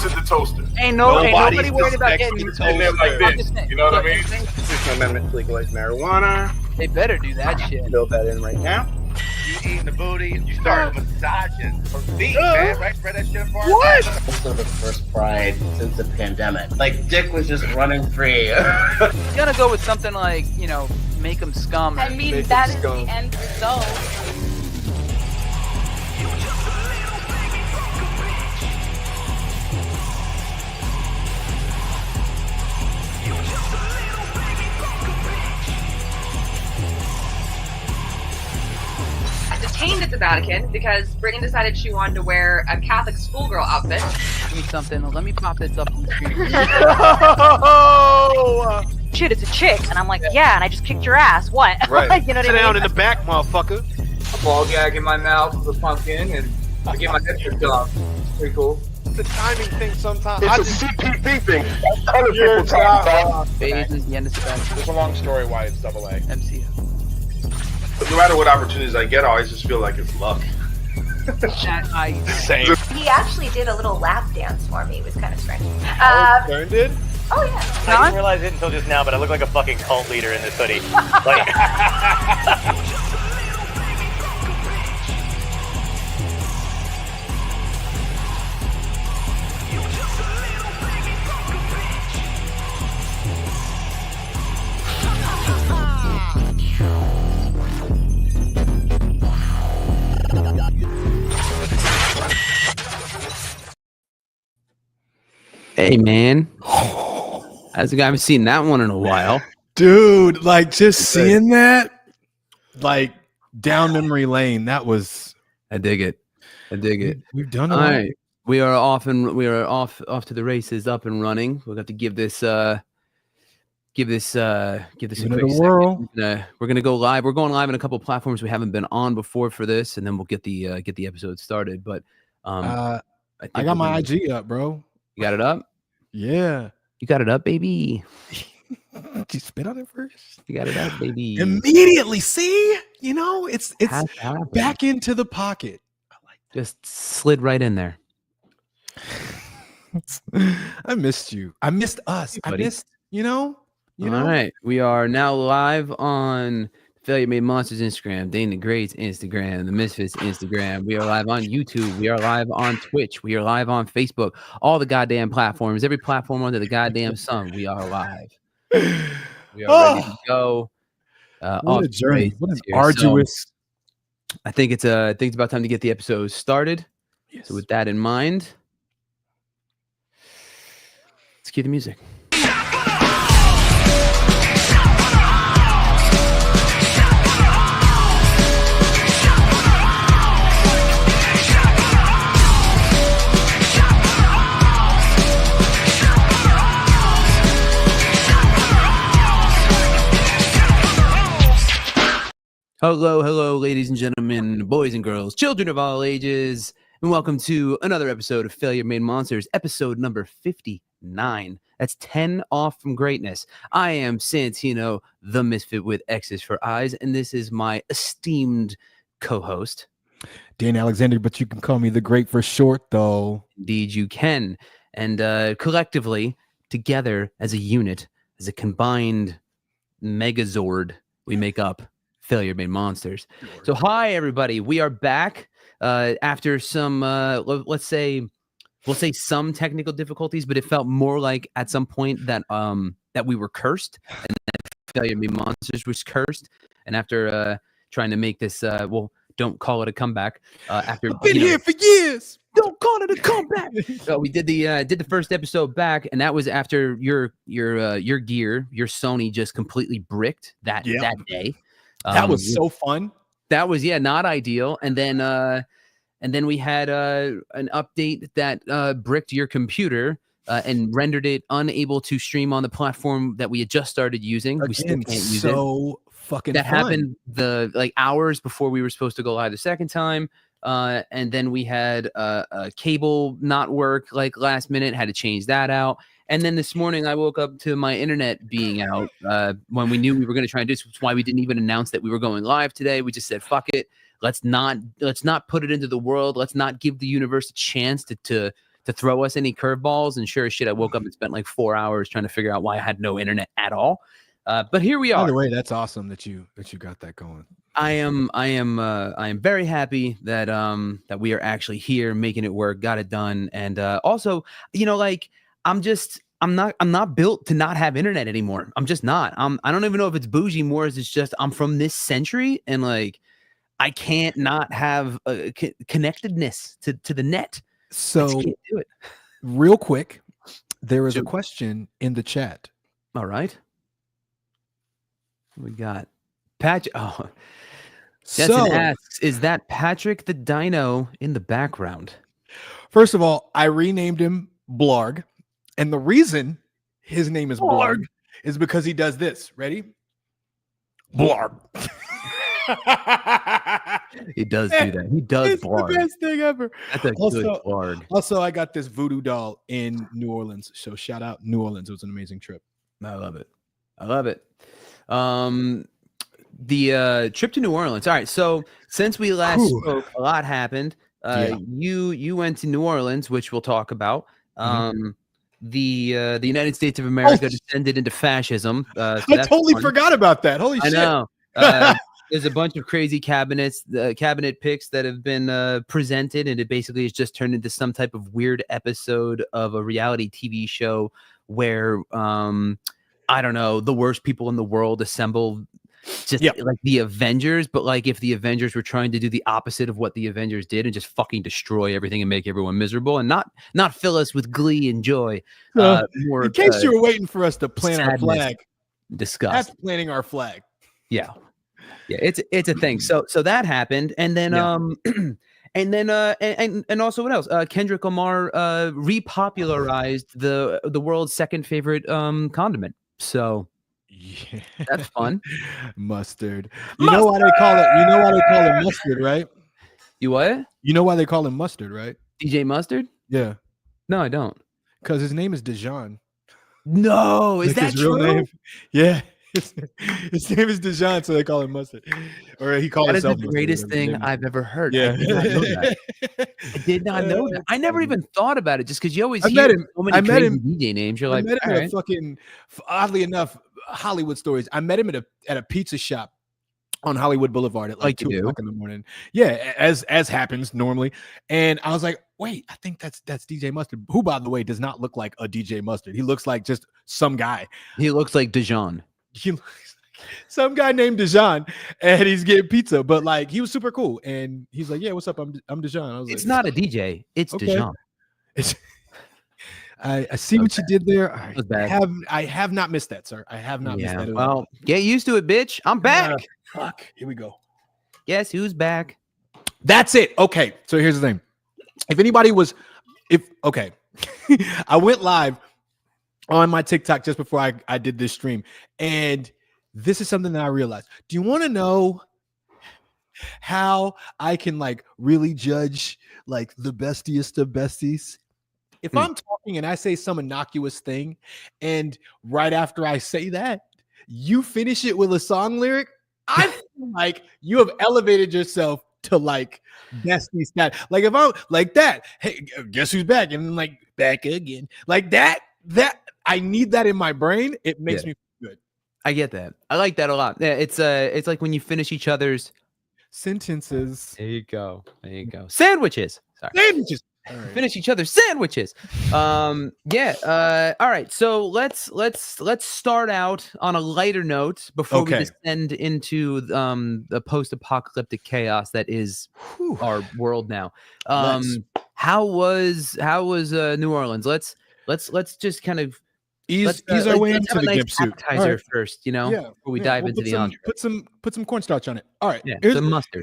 to the toaster. Ain't nobody worried about getting in there like this. You know what I mean? Constitutional amendment to legalize marijuana. They better do that shit. Build that in right now. You eating the booty, you start massaging her feet, man, right? Spread that shit apart. What? Also the first pride since the pandemic. Like, Dick was just running free. He's gonna go with something like, you know, make them scum. I mean, that is the end result. Detained at the Vatican because Brittany decided she wanted to wear a Catholic schoolgirl outfit. Give me something. Let me pop this up on the screen. Shit, it's a chick, and I'm like, yeah, and I just kicked your ass. What? Right. Like, you know what I mean? Sit down in the back, motherfucker. A ball gag in my mouth with a pumpkin, and I get my head stripped off. Pretty cool. It's a timing thing sometimes. It's a CPP thing. Other people talk about. Phases, the end of suspension. It's a long story why it's AA. MCU. No matter what opportunities I get, I always just feel like it's luck. Same. He actually did a little lap dance for me. It was kind of strange. Karen did? Oh, yeah. I didn't realize it until just now, but I look like a fucking cult leader in this hoodie. Like, Hey man, as a guy, I haven't seen that one in a while, dude. Like just seeing that, like down memory lane. That was. I dig it. I dig it. We've done it. All right, we are off to the races, up and running. We'll have to give this a quick second. We're gonna go live. We're going live on a couple of platforms we haven't been on before for this, and then we'll get the episode started. But I got my IG up, bro. You got it up? Yeah. You got it up, baby. Did you spit on it first? You got it up, baby. Immediately. See, you know, it's back into the pocket. I like that. Just slid right in there. I missed you. I missed us. Hey, I missed, you know. All right. We are now live on Failure Made Monsters Instagram, Dane the Great's Instagram, the Misfits Instagram. We are live on YouTube. We are live on Twitch. We are live on Facebook. All the goddamn platforms, every platform under the goddamn sun. We are live. We are ready to go. What a journey! What an arduous. So, I think it's about time to get the episode started. Yes. So with that in mind, let's cue the music. Hello, ladies and gentlemen, boys and girls, children of all ages, and welcome to another episode of Failure Made Monsters, episode number 59. That's 10 off from greatness. I am Santino, the Misfit with X's for Eyes, and this is my esteemed co-host, Dan Alexander, but you can call me the Great for short, though. Indeed, you can. And collectively, together as a unit, as a combined megazord, we make up Failure Made Monsters. So hi everybody, we are back after some we'll say some technical difficulties, but it felt more like at some point that we were cursed and that Failure Made Monsters was cursed, and after trying to make this don't call it a comeback after I've been here for years, don't call it a comeback. So we did the first episode back, and that was after your gear, your Sony just completely bricked that day. That was so fun. That was not ideal. And then we had an update that bricked your computer and rendered it unable to stream on the platform that we had just started using. Again, we still can't use it. So fucking that fun. Happened hours before we were supposed to go live the second time. And then we had a cable not work last minute, had to change that out. And then this morning I woke up to my internet being out when we knew we were going to try and do this. That's why we didn't even announce that we were going live today. We just said, fuck it. Let's not put it into the world. Let's not give the universe a chance to to throw us any curveballs. And sure as shit, I woke up and spent like 4 hours trying to figure out why I had no internet at all. But here we are. By the way, that's awesome that you got that going. I am very happy that that we are actually here making it work, got it done, and also, you know, like I'm not built to not have internet anymore. I'm just not. I don't even know if it's bougie more as it's just I'm from this century and like I can't not have connectedness to the net. So I just can't do it. Real quick, there is a question in the chat. All right. We got Patrick. Oh, Jetson asks, is that Patrick the Dino in the background? First of all, I renamed him Blarg, and the reason his name is Blarg is because he does this. Ready? Blarg. He does do that. He does It's Blarg. the best thing ever. That's a good Blarg. Also, I got this voodoo doll in New Orleans, so shout out New Orleans. It was an amazing trip. I love it. I love it. The trip to New Orleans. All right. So since we last spoke, a lot happened. You went to New Orleans, which we'll talk about. The United States of America descended into fascism. So I totally forgot about that. Holy shit. I know. There's a bunch of crazy cabinet picks that have been presented, and it basically has just turned into some type of weird episode of a reality TV show where I don't know, the worst people in the world assemble just like the Avengers, but like if the Avengers were trying to do the opposite of what the Avengers did and just fucking destroy everything and make everyone miserable and not fill us with glee and joy. More, in case you were waiting for us to plant our flag, disgust. That's planting our flag. Yeah, it's a thing. So that happened, and then and then and also what else? Kendrick Lamar repopularized the world's second favorite condiment. So that's fun. Mustard. You know why they call it mustard, right? You what? You know why they call him Mustard, right? DJ Mustard? Yeah. No, I don't. Because his name is Dijon. No, is that his real true? name? Yeah. His name is Dijon, so they call him Mustard. Or he called himself That is the greatest thing I've ever heard. Yeah. I did not know that. I never even thought about it just because you always I hear met him. so many crazy DJ names. You're I like, met him all at right. a fucking, oddly enough, Hollywood stories. I met him at a pizza shop on Hollywood Boulevard at like 2 o'clock in the morning. Yeah, as happens normally. And I was like, wait, I think that's DJ Mustard, who, by the way, does not look like a DJ Mustard. He looks like just some guy. He looks like Dijon. He looks like some guy named Dijon, and he's getting pizza. But like, he was super cool, and he's like, "Yeah, what's up? I'm Dijon." I was It's like, not a DJ. It's Dijon. I see what you did there. Bad. I have not missed that, sir. I have not missed that at all. Well, get used to it, bitch. I'm back. Fuck. Here we go. Guess who's back? That's it. Okay. So here's the thing. If anybody was, I went live on my TikTok just before I did this stream, and this is something that I realized. Do you want to know how I can like really judge like the bestiest of besties? If I'm talking and I say some innocuous thing, and right after I say that, you finish it with a song lyric, I feel like you have elevated yourself to like bestie stat. Like if I'm like that, hey, guess who's back? And then like back again. Like that I need that in my brain. It makes me feel good. I get that. I like that a lot. Yeah, it's like when you finish each other's sentences. There you go. There you go. Sandwiches. Sorry. Sandwiches. Right. Finish each other's sandwiches. All right. So let's start out on a lighter note before we descend into the post-apocalyptic chaos that is our world now. How was New Orleans? Let's just kind of ease our way into the gimp suit. Appetizer first, before we dive into the entree. Put some cornstarch on it. All right. Yeah, some mustard.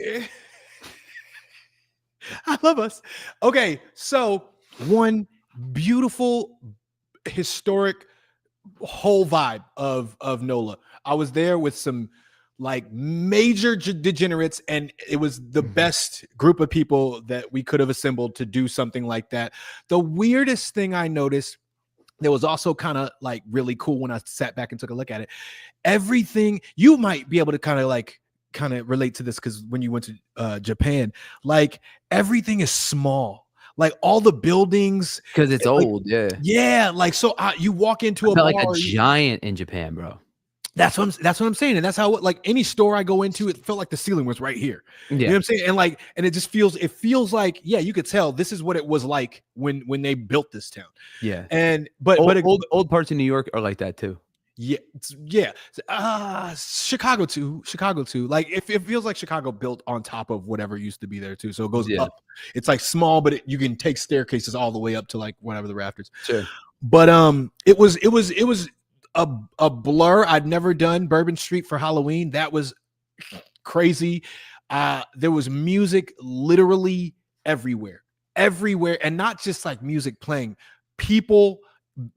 I love us. Okay, so one beautiful historic whole vibe of NOLA. I was there with some like major degenerates, and it was the best group of people that we could have assembled to do something like that. The weirdest thing I noticed that was also kind of like really cool when I sat back and took a look at it. Everything, you might be able to kind of relate to this because when you went to Japan, like everything is small. like all the buildings because it's like, old. Yeah, yeah. Like so, you walk into a bar, like a giant in Japan, bro. That's what I'm saying, and that's how like any store I go into, it felt like the ceiling was right here. Yeah. You know what I'm saying? And like, and it feels like, yeah, you could tell this is what it was like when they built this town. Yeah, and but old parts of New York are like that too. Yeah, Chicago too. Like it feels like Chicago built on top of whatever used to be there too. So it goes up. It's like small, but you can take staircases all the way up to like whatever the rafters. Sure. But it was a blur. I'd never done Bourbon Street for Halloween. That was crazy. There was music literally everywhere, and not just like music playing. People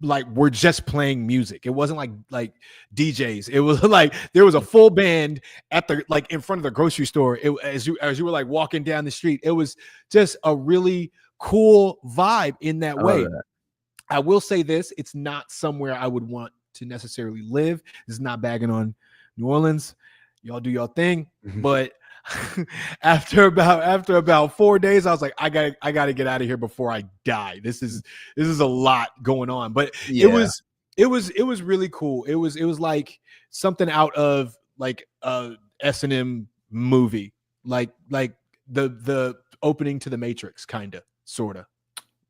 like were just playing music. It wasn't like DJs. It was like there was a full band at the like in front of the grocery store. As you were like walking down the street, it was just a really cool vibe in that way. I will say this: it's not somewhere I would want to necessarily live. This is not bagging on New Orleans. Y'all do y'all thing, but after about 4 days, I was like, I gotta get out of here before I die. This is a lot going on, but it was really cool. It was like something out of like a S&M movie, like the opening to the Matrix, kind of, sort of,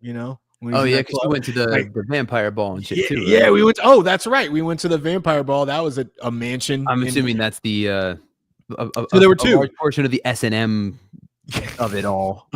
you know. Oh yeah, because we went to the vampire ball and shit too. Yeah, right? We went. Oh, that's right. We went to the vampire ball. That was a mansion. I'm assuming that's the. So there were two. A large portion of the S&M of it all.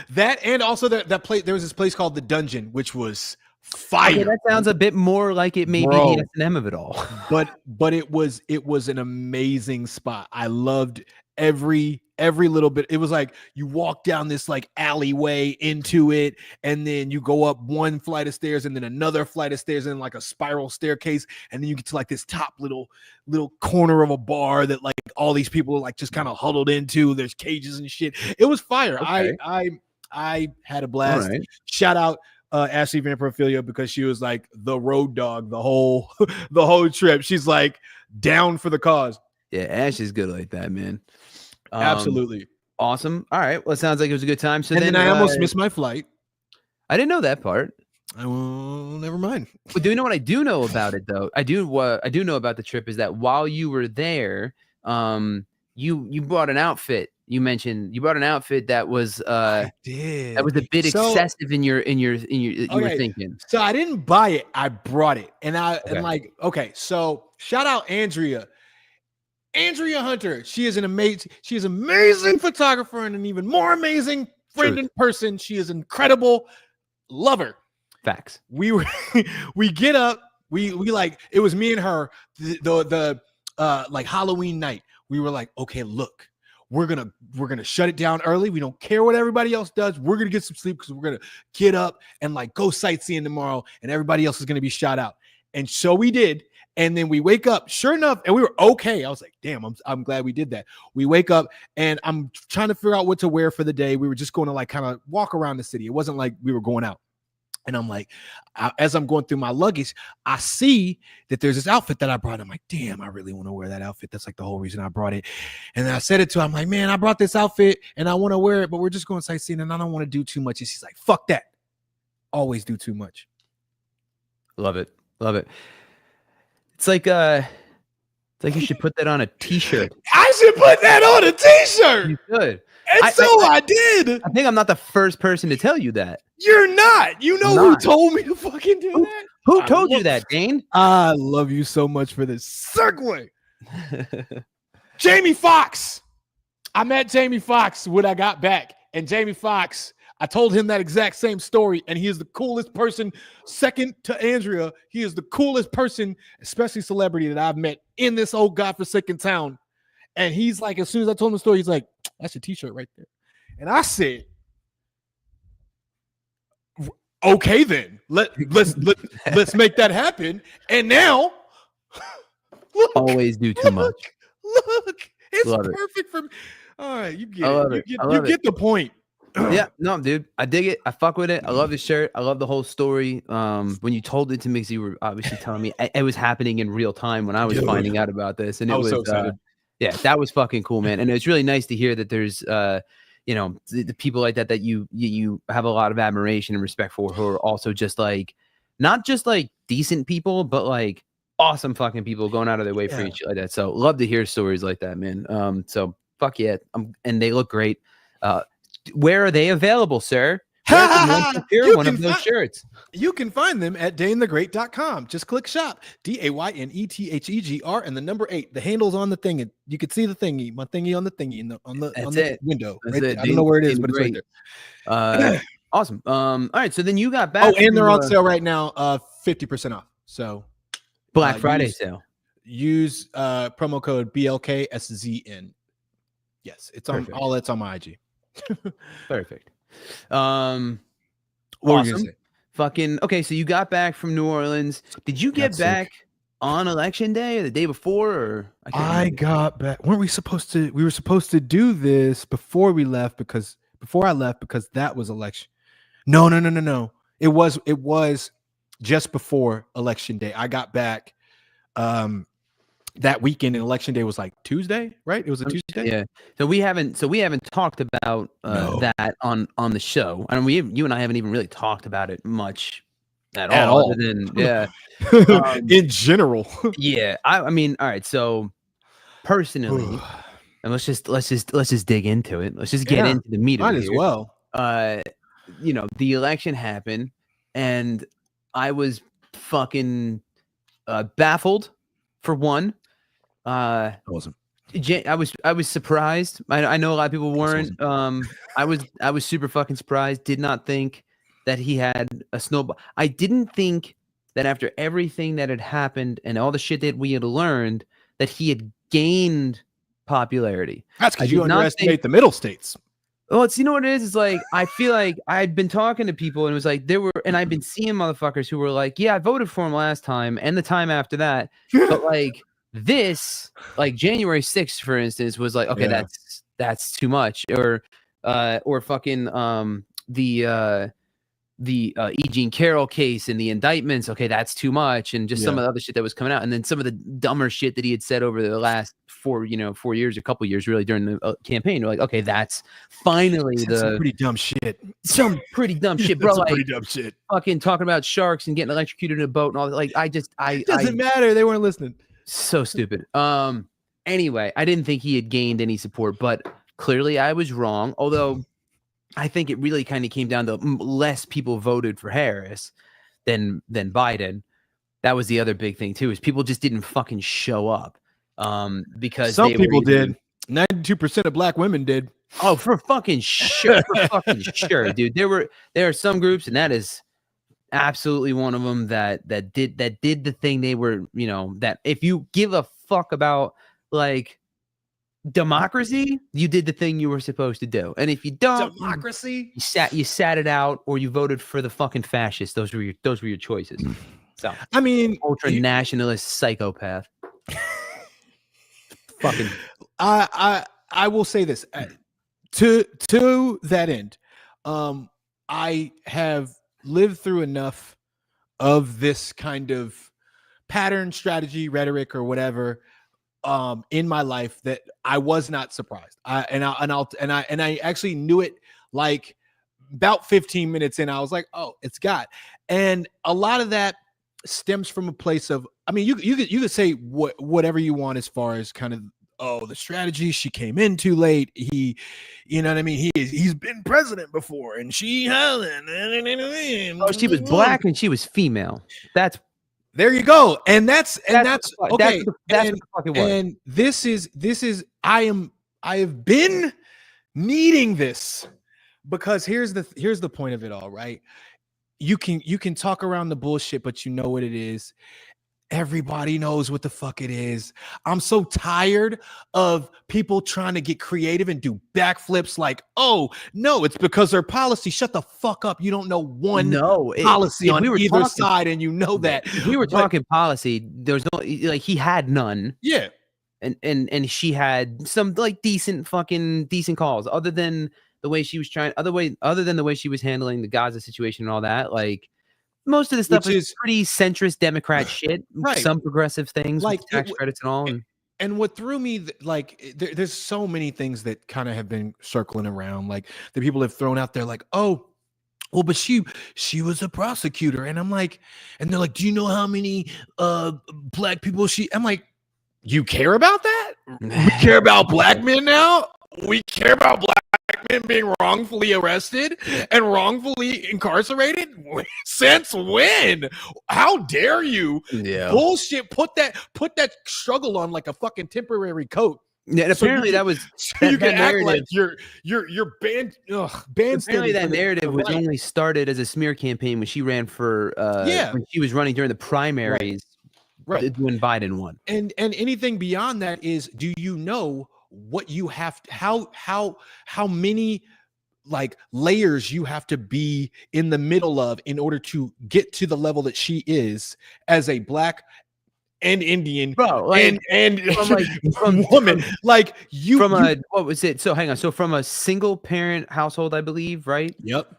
That and also that place. There was this place called the Dungeon, which was fire. Okay, that sounds a bit more like it may be the S&M of it all. But it was an amazing spot. I loved every little bit. It was like you walk down this like alleyway into it, and then you go up one flight of stairs, and then another flight of stairs, and like a spiral staircase, and then you get to like this top little corner of a bar that like all these people are like just kind of huddled into. There's cages and shit. It was fire. Okay. I had a blast. Right. Shout out Ashley Vamprophilia, because she was like the road dog the whole trip. She's like down for the cause. Yeah, Ash is good like that, man. Absolutely awesome. All right, well, it sounds like it was a good time. So and then I almost missed my flight. I didn't know that part. Never mind. But do you know what I do know about it though? I do know about the trip is that while you were there, you brought an outfit. You mentioned you brought an outfit that was I did. That was a bit excessive in your you were thinking. So I didn't buy it, I brought it. And so shout out Andrea Hunter. She is an amazing photographer and an even more amazing friend in person. She is incredible. Love her. Facts. We get up, we like, it was me and her the like Halloween night. We were like, okay, look, we're gonna shut it down early. We don't care what everybody else does. We're gonna get some sleep because we're gonna get up and like go sightseeing tomorrow, and everybody else is gonna be shot out. And so we did. And then we wake up, sure enough, and we were okay. I was like, damn, I'm glad we did that. We wake up and I'm trying to figure out what to wear for the day. We were just going to like kind of walk around the city. It wasn't like we were going out. And I'm like, as I'm going through my luggage, I see that there's this outfit that I brought. I'm like, damn, I really want to wear that outfit. That's like the whole reason I brought it. And then I said it to her. I'm like, man, I brought this outfit and I want to wear it, but we're just going sightseeing and I don't want to do too much. And she's like, fuck that. Always do too much. Love it. Love it. It's like you should put that on a t-shirt. I should put that on a t-shirt. You should. And I did. I think I'm not the first person to tell you that. You're not. You know who told me to fucking do that? Who told you that, Dane? I love you so much for this segue. Jamie Foxx. I met Jamie Foxx when I got back. And Jamie Foxx, I told him that exact same story, and he is the coolest person, second to Andrea. He is the coolest person, especially celebrity, that I've met in this old godforsaken town. And he's like, as soon as I told him the story, he's like, that's your t-shirt right there. And I said, okay, then let's make that happen. And now, look, always do too much. Look, it's perfect for me. All right, you get it. You get the point. Yeah, no, dude, I dig it. I fuck with it. I love the shirt. I love the whole story. When you told it to me, because you were obviously telling me it was happening in real time when I was finding out about this, and I was so excited. Yeah, that was fucking cool, man. And it's really nice to hear that there's you know, the people like that you have a lot of admiration and respect for, who are also just like not just like decent people, but like awesome fucking people going out of their way for each like that. So love to hear stories like that, man. So fuck yeah, and they look great. Where are they available, sir? Where can one procure one of those shirts? You can find them at dayinthegreat.com. Just click shop, DAYNETHEGR, and the number 8. The handle's on the thing, and you can see the thingy, my thingy on the thingy on the window. Right there. I don't know where it is, but it's right there. Awesome. All right, so then you got back. Oh, and they're on sale right now, 50% off. So Black Friday sale. Use promo code BLKSZN. Yes, it's on all. That's on my IG. Perfect. Awesome. Fucking okay. So you got back from New Orleans. Did you get back on election day or the day before? Or I got back. Weren't we supposed to? We were supposed to do this before we left because I left because that was election. No. It was just before election day. I got back that weekend, and election day was like Tuesday, right? It was a Tuesday. Yeah. So we haven't talked about that on the show. I mean, you and I haven't even really talked about it much at all. Other than, in general. Yeah. I mean, all right. So personally, and let's just dig into it. Let's just get into the meat of it. Might as well. You know, the election happened, and I was fucking baffled. For one, I was surprised. I know a lot of people weren't. I was super fucking surprised. Did not think that he had a snowball. I didn't think that after everything that had happened and all the shit that we had learned, that he had gained popularity. That's because you underestimate the middle states. Well, you know what it is? It's like, I feel like I had been talking to people and it was like, and I've been seeing motherfuckers who were like, yeah, I voted for him last time and the time after that. But like this, like January 6th, for instance, was like, okay, that's too much. Or fucking the E. Jean Carroll case and the indictments. Okay, that's too much. And just some of the other shit that was coming out. And then some of the dumber shit that he had said over the last 4 years, a couple years really during the campaign. You're like, okay, that's finally some pretty dumb shit. Some pretty dumb shit, bro. Some like, pretty dumb shit. Fucking talking about sharks and getting electrocuted in a boat and all that. Like, it doesn't matter. They weren't listening. So stupid. Anyway, I didn't think he had gained any support, but clearly I was wrong. Although I think it really kind of came down to less people voted for Harris than Biden. That was the other big thing too, is people just didn't fucking show up. Because some people did. 92% of black women did. Oh, for fucking sure. Sure, dude. There are some groups, and that is absolutely one of them that did the thing they were, that if you give a fuck about like democracy, you did the thing you were supposed to do. And if you don't, democracy, you sat it out, or you voted for the fucking fascists. Those were your choices. So I mean, ultra nationalist psychopath. Fucking. I will say this to that end. I have lived through enough of this kind of pattern, strategy, rhetoric, or whatever in my life that I was not surprised. I actually knew it like about 15 minutes in. I was like, oh, it's God. And a lot of that stems from a place of, I mean, you could say whatever you want as far as kind of, oh, the strategy, she came in too late. He, you know what I mean? He's been president before, and she hasn't. Oh, she was black and she was female. There you go. And that's okay. And this is I have been needing this, because here's the point of it all, right? You can talk around the bullshit, but you know what it is. Everybody knows what the fuck it is. I'm so tired of people trying to get creative and do backflips like, oh, no, it's because their policy. Shut the fuck up. You don't know policy on either side, and you know that. If we were talking policy, there's no, like, he had none. Yeah. And she had some like decent calls, other than the way she was other than the way she was handling the Gaza situation and all that. Like, most of the stuff is pretty centrist Democrat shit. Right. Some progressive things, like with tax credits and all. And what threw me, like, there's so many things that kind of have been circling around, like the people have thrown out there, like, oh, well, but she was a prosecutor, and I'm like, and they're like, do you know how many black people I'm like, you care about that? We care about black men now. We care about black men being wrongfully arrested and wrongfully incarcerated. Since when? How dare you? Yeah. Bullshit. Put that struggle on like a fucking temporary coat. Yeah, and apparently that was so you can act like you're banned. Apparently that narrative was only started as a smear campaign when she ran for when she was running during the primaries, right, when Biden won. And anything beyond that is, do you know what you have to, how many like layers you have to be in the middle of in order to get to the level that she is as a black and Indian, bro, like, and from woman, like you from a what was it? So hang on. So from a single parent household, I believe, right? Yep.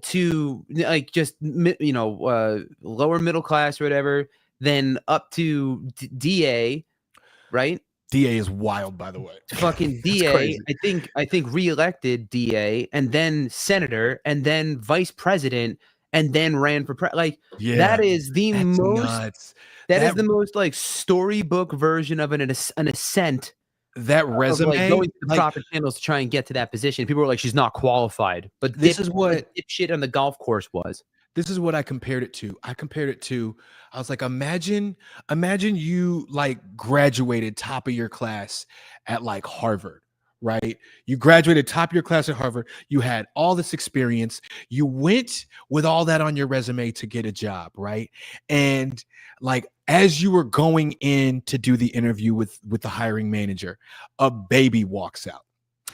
To like just lower middle class or whatever, then up to DA, right? DA is wild, by the way. Fucking DA, I think reelected DA, and then senator, and then vice president, and then ran for that is the most nuts. That is the most like storybook version of an ascent. That resume, like, going to the proper channels to try and get to that position. People were like, she's not qualified, but this is what shit on the golf course was. This is what I compared it to. I was like, imagine you like graduated top of your class at like Harvard, right? You graduated top of your class at Harvard. You had all this experience. You went with all that on your resume to get a job, right? And like, as you were going in to do the interview with the hiring manager, a baby walks out,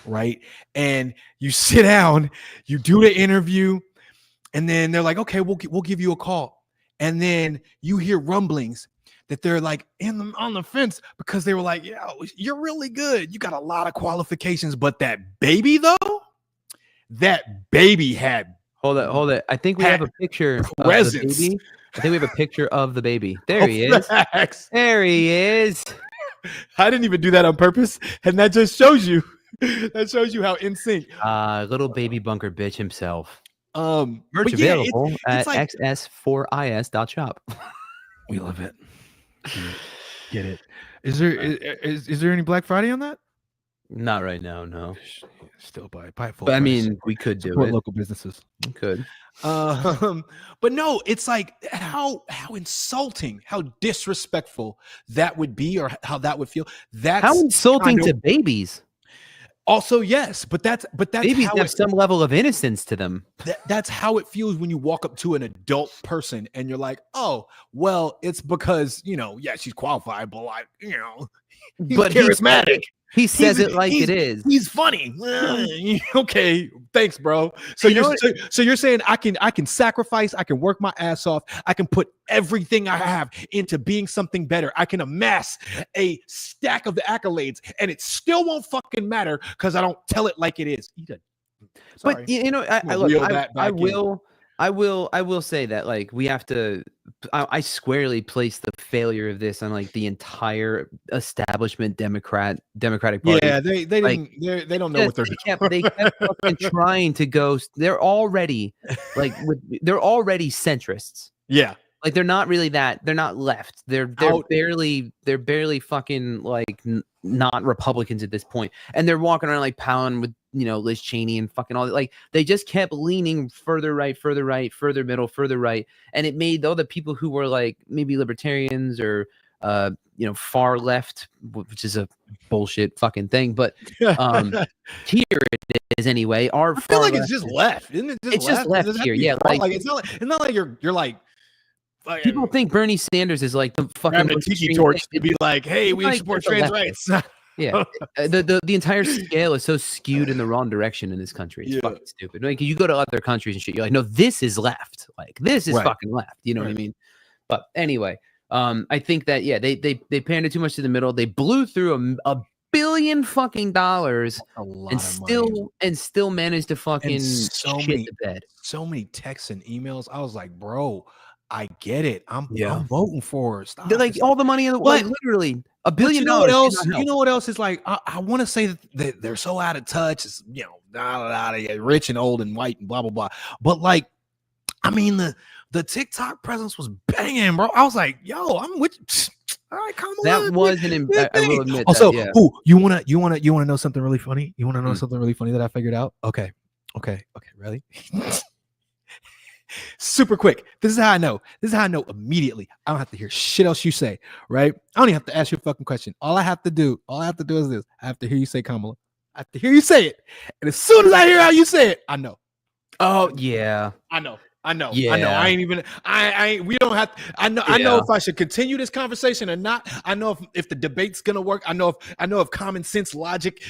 right? And you sit down, you do the interview, and then they're like, okay, we'll give you a call. And then you hear rumblings that they're like on the fence because they were like, yeah, you're really good. You got a lot of qualifications, but that baby though, that baby had. Hold it. I think we have a picture of the baby. I think we have a picture of the baby. There he is. There he is. I didn't even do that on purpose. And that just shows you, how in sync. Little baby bunker bitch himself. Merch available at xs4is.shop. We love it. Get it. Is there any Black Friday on that? Not right now, no. Still buy full but price. I mean, we could do Support it. Local businesses. We could. But no, it's like how insulting, how disrespectful that would be, or how that would feel. That's how insulting to babies. Also, yes, but that's babies have some level of innocence to them. That's how it feels when you walk up to an adult person and you're like, oh, well, it's because she's qualified, but like he's charismatic. He says it like it is. He's funny. Okay, thanks, bro. So you're saying I can sacrifice, I can work my ass off, I can put everything I have into being something better. I can amass a stack of the accolades, and it still won't fucking matter because I don't tell it like it is. But I will say that like we have to. I squarely place the failure of this on like the entire establishment Democratic Party. Yeah, they don't know what they're doing. They kept fucking trying to go. They're already they're already centrists. Yeah. Like they're not really that. They're not left. They're barely fucking like not Republicans at this point, and they're walking around like palling with Liz Cheney and fucking all that. Like they just kept leaning further right, further middle, further right, and it made the people who were like maybe libertarians or far left, which is a bullshit fucking thing, but here it is anyway. I feel like it's just left, isn't it? It's just left here, yeah. Like it's not like you're like. People think Bernie Sanders is like the fucking tiki torch to be like, hey, we support trans rights. Yeah, the entire scale is so skewed in the wrong direction in this country. It's fucking stupid. Like you go to other countries and shit, you're like, no, this is left. Like this is fucking left. You know what I mean? But anyway, I think that they pandered too much to the middle. They blew through a billion fucking dollars and still managed to fucking shit the bed. So many texts and emails. I was like, bro, I get it. I'm voting for her. Stop. They're like all the money in the But- like literally $1 But billion. you know what else? cannot help. You know what else is like? I want to say that they're so out of touch. It's, rich and old and white and blah blah blah. But like, I mean, the TikTok presence was banging, bro. I was like, yo, I'm with. All right, come on. That was I will admit. Also, that, yeah. you wanna know something really funny? You wanna know something really funny that I figured out? Okay, ready? Super quick. This is how I know. This is how I know immediately. I don't have to hear shit else you say, right? I don't even have to ask you a fucking question. All I have to do is this. I have to hear you say Kamala. I have to hear you say it. And as soon as I hear how you say it, I know. Oh yeah. I know. Yeah. I know. I ain't even. We don't have. I know. I know if I should continue this conversation or not. I know if the debate's gonna work. I know if common sense, logic,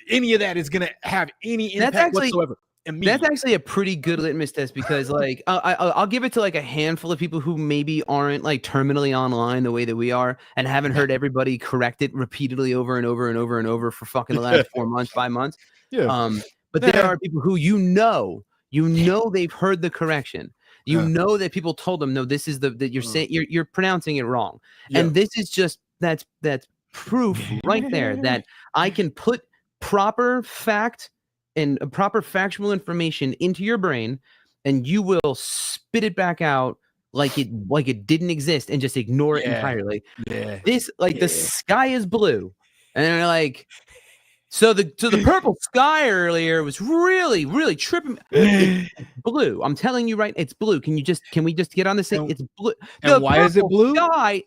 any of that is gonna have any impact whatsoever. That's actually a pretty good litmus test because, like, I'll give it to like a handful of people who maybe aren't like terminally online the way that we are and haven't heard everybody correct it repeatedly over and over and over and over for fucking the last 4 months, 5 months. Yeah. But there are people who they've heard the correction. You know that people told them, no, this is that you're saying you're pronouncing it wrong. And this is just that's proof right there that I can put proper fact and proper factual information into your brain, and you will spit it back out like it didn't exist and just ignore it entirely. This the sky is blue, and they're like. So the purple sky earlier was really tripping. It's blue. I'm telling you right, it's blue. Can we just get on the same? It's blue. And why is it blue? Sky.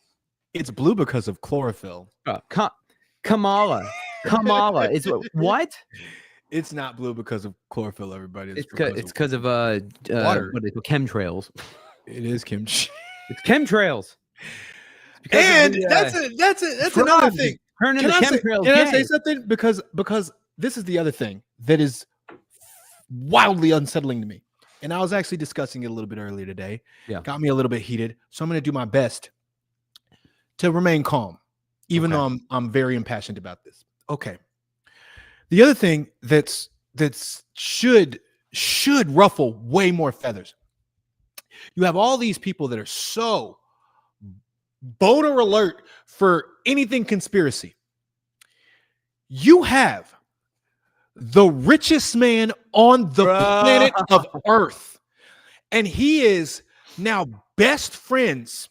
It's blue because of chlorophyll. Kamala. It's what? It's not blue because of chlorophyll. Everybody. It's because of water. What is it? Chemtrails. It is It's chemtrails. And that's another thing. Can I say something? Because this is the other thing that is wildly unsettling to me. And I was actually discussing it a little bit earlier today. Yeah. Got me a little bit heated. So I'm going to do my best to remain calm, even though I'm very impassioned about this. Okay. The other thing that should ruffle way more feathers. You have all these people that are so boner alert for anything conspiracy. You have the richest man on the planet of Earth, and he is now best friends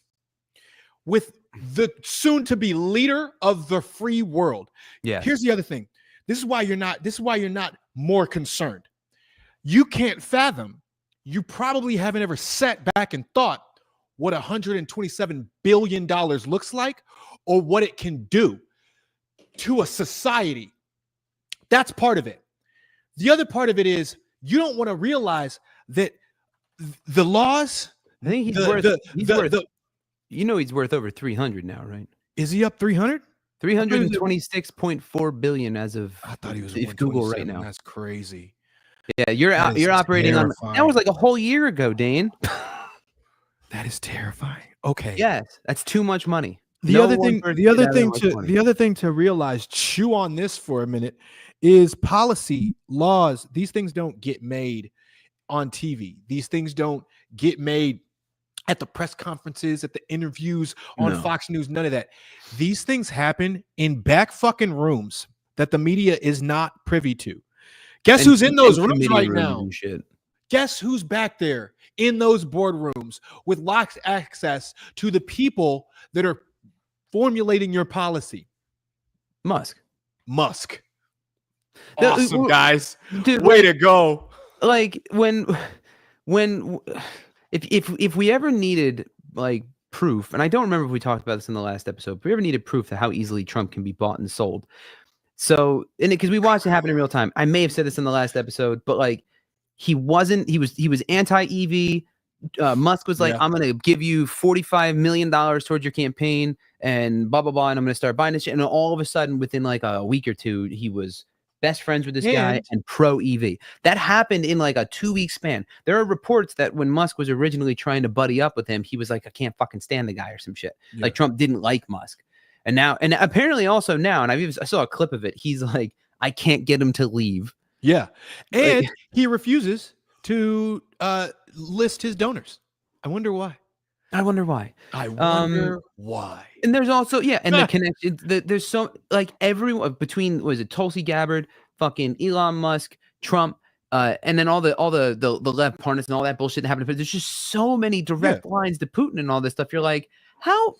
with the soon-to-be leader of the free world. Yeah. Here's the other thing. This is why you're not more concerned. You can't fathom. You probably haven't ever sat back and thought what $127 billion looks like or what it can do to a society. That's part of it. The other part of it is you don't want to realize that the laws. I think he's worth over 300 now, right? Is he up 300? 326.4 billion as of I thought he was Google right now. That's crazy. Yeah, you're operating terrifying. on that was like a whole year ago, Dane. That is terrifying. Okay. Yes, that's too much money. The other thing to realize, chew on this for a minute, is policy, laws. These things don't get made on TV. These things don't get made at the press conferences, at the interviews on Fox News, none of that. These things happen in back fucking rooms that the media is not privy to. Guess who's in those rooms right now? Guess who's back there in those boardrooms with locked access to the people that are formulating your policy? Musk. Awesome, guys. Dude, way to go. Like if we ever needed like proof, and I don't remember if we talked about this in the last episode, if we ever needed proof of how easily Trump can be bought and sold. So, because we watched it happen in real time. I may have said this in the last episode, but like he was anti-EV. Musk was like, I'm going to give you $45 million towards your campaign and blah, blah, blah. And I'm going to start buying this shit. And all of a sudden, within like a week or two, he was best friends with this guy and pro EV. That happened in like a 2-week span. There are reports that when Musk was originally trying to buddy up with him, he was like, I can't fucking stand the guy or some shit. Yeah. Like Trump didn't like Musk. And now, and apparently also now, and I saw a clip of it. He's like, I can't get him to leave. Yeah. And he refuses to list his donors. I wonder why. I wonder why. I wonder why. And there's also and the connection. There's so like everyone between was it Tulsi Gabbard, fucking Elon Musk, Trump, and then all the left partners and all that bullshit that happened. But there's just so many direct lines to Putin and all this stuff. You're like, how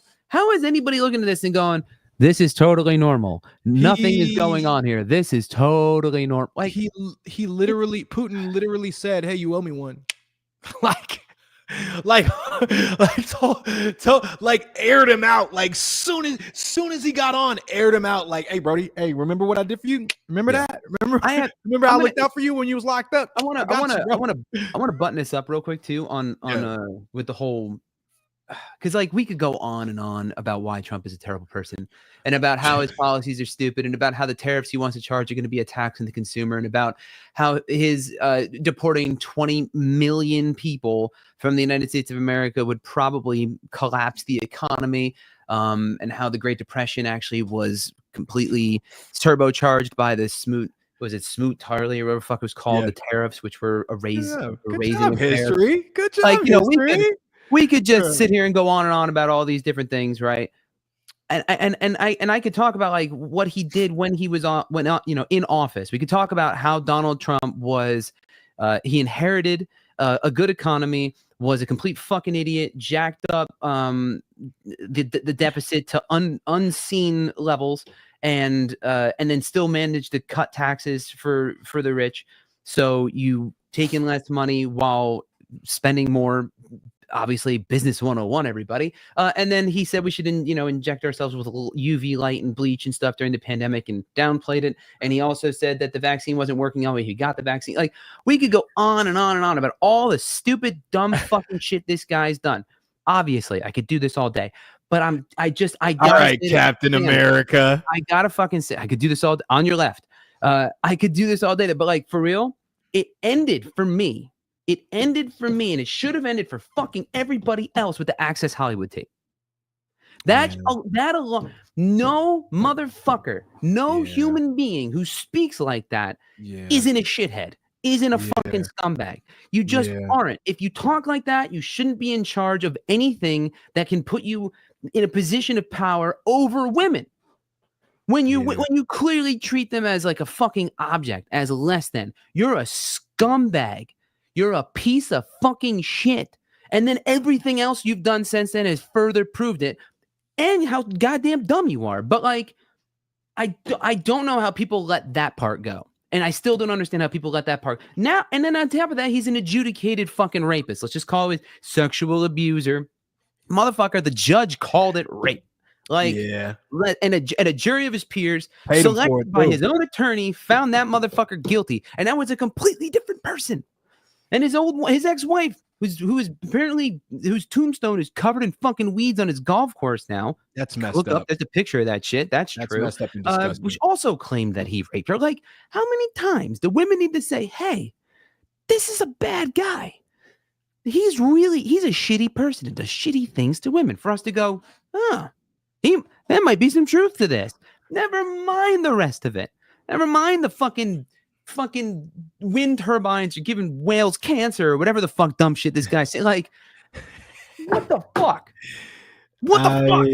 is anybody looking at this and going, this is totally normal. Nothing is going on here. This is totally normal. Like he literally, Putin literally said, "Hey, you owe me one." like aired him out. Like soon as he got on, aired him out. Like, hey, Brody, hey, remember what I did for you? Remember that? Remember I looked out for you when you was locked up. I want to button this up real quick too on with the whole. Because like we could go on and on about why Trump is a terrible person and about how his policies are stupid and about how the tariffs he wants to charge are going to be a tax on the consumer and about how his deporting 20 million people from the United States of America would probably collapse the economy, and how the Great Depression actually was completely turbocharged by the Smoot Tarley or whatever the fuck it was called, the tariffs, which were a raising history. Good job, like, history. We could just sit here and go on and on about all these different things, right? And I could talk about like what he did when he was in office. We could talk about how Donald Trump was he inherited a good economy, was a complete fucking idiot, jacked up the deficit to unseen levels, and then still managed to cut taxes for the rich. So you take in less money while spending more. Obviously, business 101, everybody. And then he said we should, inject ourselves with a little UV light and bleach and stuff during the pandemic and downplayed it. And he also said that the vaccine wasn't working out when he got the vaccine. Like, we could go on and on and on about all the stupid, dumb fucking shit this guy's done. Obviously, I could do this all day. But I gotta all right, Captain America. I gotta fucking say, I could do this all on your left. I could do this all day. But like, for real, it ended for me. And it should have ended for fucking everybody else with the Access Hollywood tape. That alone, no motherfucker, no human being who speaks like that isn't a shithead, isn't a fucking scumbag. You just aren't. If you talk like that, you shouldn't be in charge of anything that can put you in a position of power over women. When you clearly treat them as like a fucking object, as less than, you're a scumbag. You're a piece of fucking shit. And then everything else you've done since then has further proved it and how goddamn dumb you are. But like, I don't know how people let that part go. And I still don't understand how people let that part now. And then on top of that, he's an adjudicated fucking rapist. Let's just call it sexual abuser. Motherfucker, the judge called it rape. Like, and a jury of his peers, selected by his own attorney, found that motherfucker guilty. And that was a completely different person. And his ex-wife, whose tombstone is covered in fucking weeds on his golf course now. That's messed up. There's a picture of that shit. That's true. Messed up and disgusting. Which also claimed that he raped her. Like, how many times do women need to say, "Hey, this is a bad guy. He's a shitty person and does shitty things to women," for us to go, there might be some truth to this. Never mind the rest of it. Never mind the fucking wind turbines are giving whales cancer or whatever the fuck dumb shit this guy said. Like, what the fuck? What the fuck?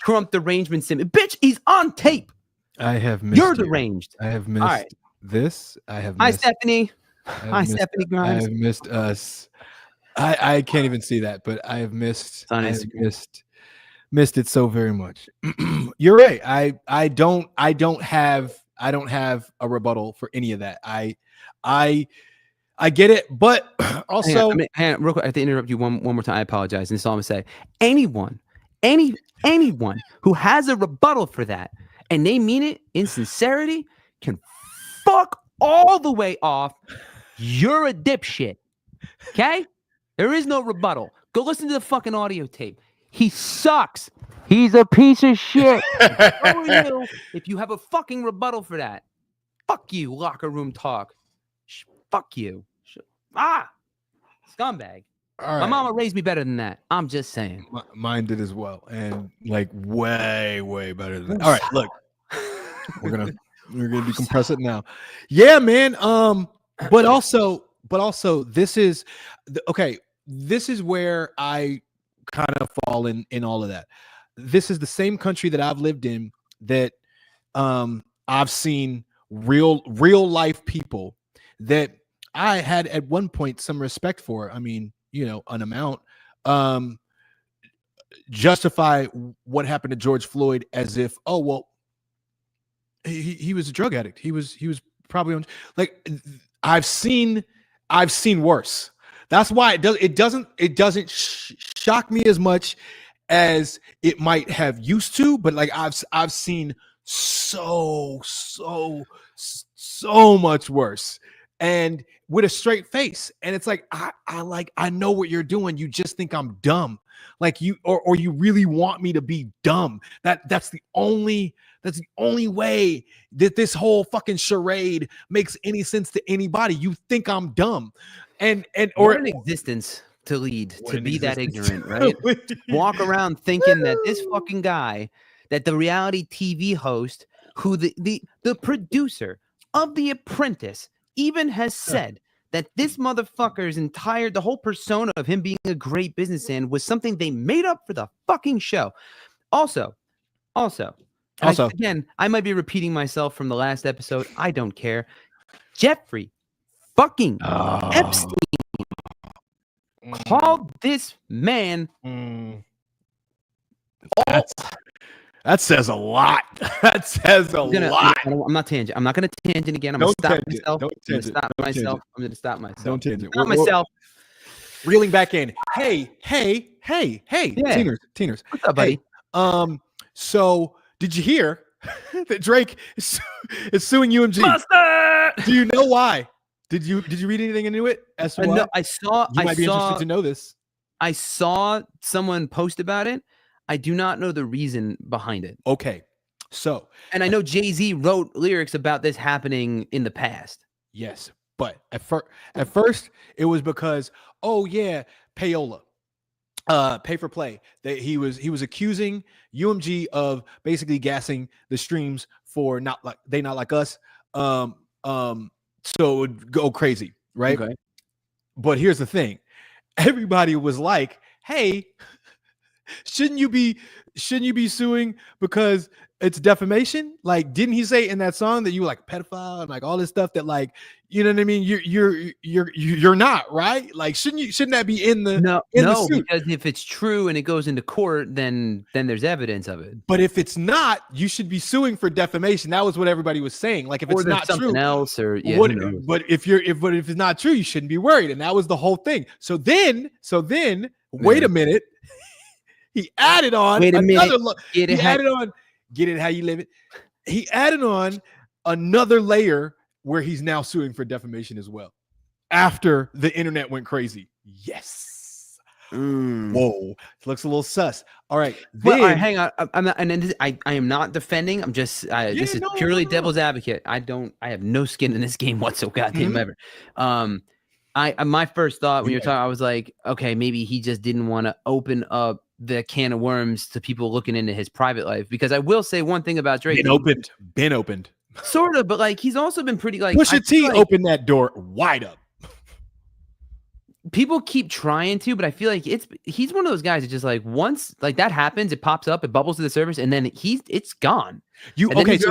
Trump derangement sim. Bitch, he's on tape. I have missed. You're deranged. I have missed this. I have Hi, missed. Stephanie. Hi, Stephanie Grimes. I have missed us. I can't even see that, but I have missed. I have missed it so very much. You're right. I don't have a rebuttal for any of that. I get it, but also hang on, real quick, I have to interrupt you one more time. I apologize. And this is all I'm gonna say. Anyone who has a rebuttal for that and they mean it in sincerity can fuck all the way off. You're a dipshit. Okay? There is no rebuttal. Go listen to the fucking audio tape. He sucks. He's a piece of shit. If you have a fucking rebuttal for that, fuck you, locker room talk. Fuck you. Scumbag. All right. My mama raised me better than that. I'm just saying. Mine did as well, and like way better than that. All right, look, we're gonna decompress it now. Yeah, man. But also, this is okay. This is where I kind of fall in all of that. This is the same country that I've lived in that I've seen real life people that I had at one point some respect for. I mean, an amount. Justify what happened to George Floyd as if, oh well, he was a drug addict. He was probably on. Like, I've seen worse. That's why it doesn't shock me as much as it might have used to. But like I've seen so much worse, and with a straight face. And it's like I know what you're doing. You just think I'm dumb, like you or you really want me to be dumb. That's the only way that this whole fucking charade makes any sense to anybody. You think I'm dumb, and or what an existence to lead to be that ignorant, right? Walk around thinking that this fucking guy, that the reality TV host, who the producer of The Apprentice, even has said that this motherfucker's the whole persona of him being a great businessman was something they made up for the fucking show. Also, again, I might be repeating myself from the last episode. I don't care. Jeffrey fucking Epstein called this man. That says a lot. That says a lot. I'm not tangent. I'm not going to tangent again. I'm going to stop myself. I'm going to stop myself. Don't tangent. Stop myself. Reeling back in. Hey. Yeah. Teeners. What's up, buddy? Hey, so did you hear that Drake is suing UMG? Mustard! Do you know why? Did you read anything into it? As to why? No, I saw. You might be interested to know this. I saw someone post about it. I do not know the reason behind it. Okay, so and I know Jay-Z wrote lyrics about this happening in the past. Yes, but at first it was because payola, pay for play, that he was accusing UMG of basically gassing the streams for not like us. So it would go crazy, right? Okay. But here's the thing: everybody was like, "Hey, shouldn't you be suing because it's defamation? Like, didn't he say in that song that you were like pedophile and like all this stuff that, like, you know what I mean? You're not, right? Like, shouldn't that be in the the suit? Because if it's true and it goes into court, then there's evidence of it. But if it's not, you should be suing for defamation. That was what everybody was saying. Like, if it's not something true, else, or but if it's not true, you shouldn't be worried. And that was the whole thing. So then, wait a minute. He added on Get it how you live it. He added on another layer where he's now suing for defamation as well. After the internet went crazy. Yes. Whoa. Looks a little sus. All right. Well, all right, hang on. I'm not, I am not defending. I'm just this is purely devil's advocate. I have no skin in this game whatsoever. Goddamn ever. My first thought when you're talking, I was like, okay, maybe he just didn't want to open up the can of worms to people looking into his private life, because I will say one thing about Drake. Been opened. Sort of, but like he's also been pretty like Pusha T opened that door wide up. People keep trying to, but I feel like he's one of those guys that just like once like that happens, it pops up, it bubbles to the surface, and then it's gone. So here's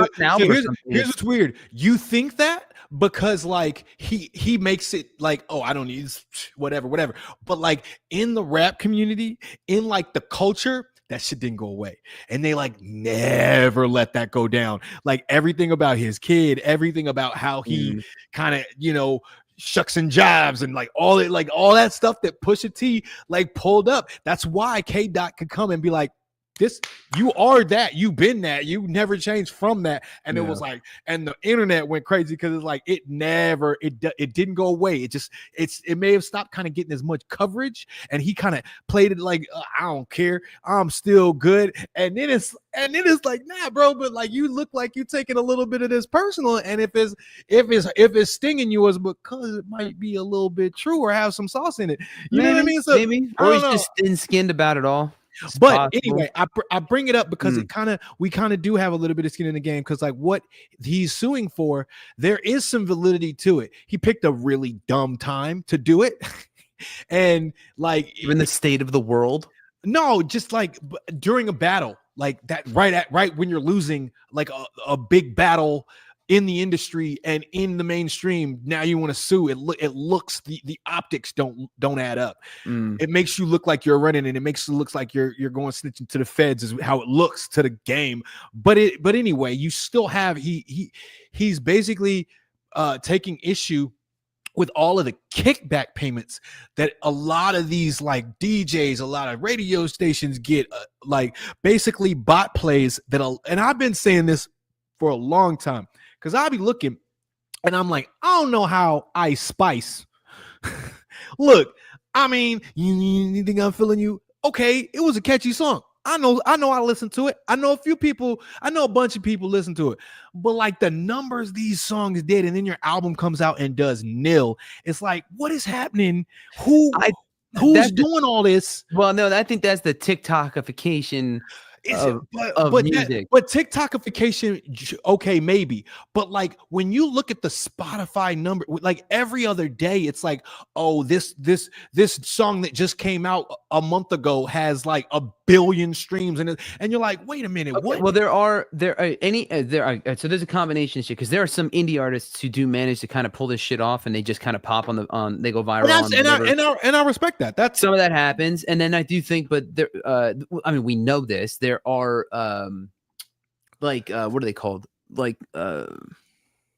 what's weird. You think that because like he makes it like, oh, I don't need whatever, but like in the rap community, in like the culture, that shit didn't go away, and they like never let that go down. Like everything about his kid, everything about how he kind of shucks and jibes and like all that stuff that Pusha T like pulled up. That's why K Dot could come and be like, this, you are that, you've been that, you never changed from that. And it was like, and the internet went crazy because it's like it didn't go away. It may have stopped kind of getting as much coverage, and he kind of played it like, I don't care, I'm still good. And then it's like, nah, bro, but like you look like you're taking a little bit of this personal, and if it's stinging you, is because it might be a little bit true or have some sauce in it. You know what I mean? So, maybe, or he's just thin-skinned about it all. It's possible. Anyway, I bring it up because we kind of do have a little bit of skin in the game, because like what he's suing for, there is some validity to it. He picked a really dumb time to do it, and like even the state of the world. No, just like during a battle, like that, right when you're losing, like a big battle in the industry and in the mainstream. Now you want to sue. It looks the optics don't add up. It makes you look like you're running, and it makes it look like you're going snitching to the feds. Is how it looks to the game. But anyway, you still have he's basically taking issue with all of the kickback payments that a lot of these like DJs, a lot of radio stations get, like basically bot plays and I've been saying this for a long time, because I'll be looking and I'm like, I don't know how Ice Spice look, I mean, you think I'm feeling you? Okay, it was a catchy song. I know I listened to it. I know a bunch of people listen to it. But like the numbers these songs did, and then your album comes out and does nil. It's like, what is happening? Who's doing all this? Well, no, I think that's the TikTokification of music. But TikTokification, okay, maybe. But like when you look at the Spotify number, like every other day, it's like, oh, this song that just came out a month ago has like 1 billion streams, and you're like, wait a minute, okay, what? Well, there are so there's a combination of shit, because there are some indie artists who do manage to kind of pull this shit off, and they just kind of pop they go viral. And I respect that. That's some of that happens, and then I do think, but there, I mean, we know this. There are what are they called? Like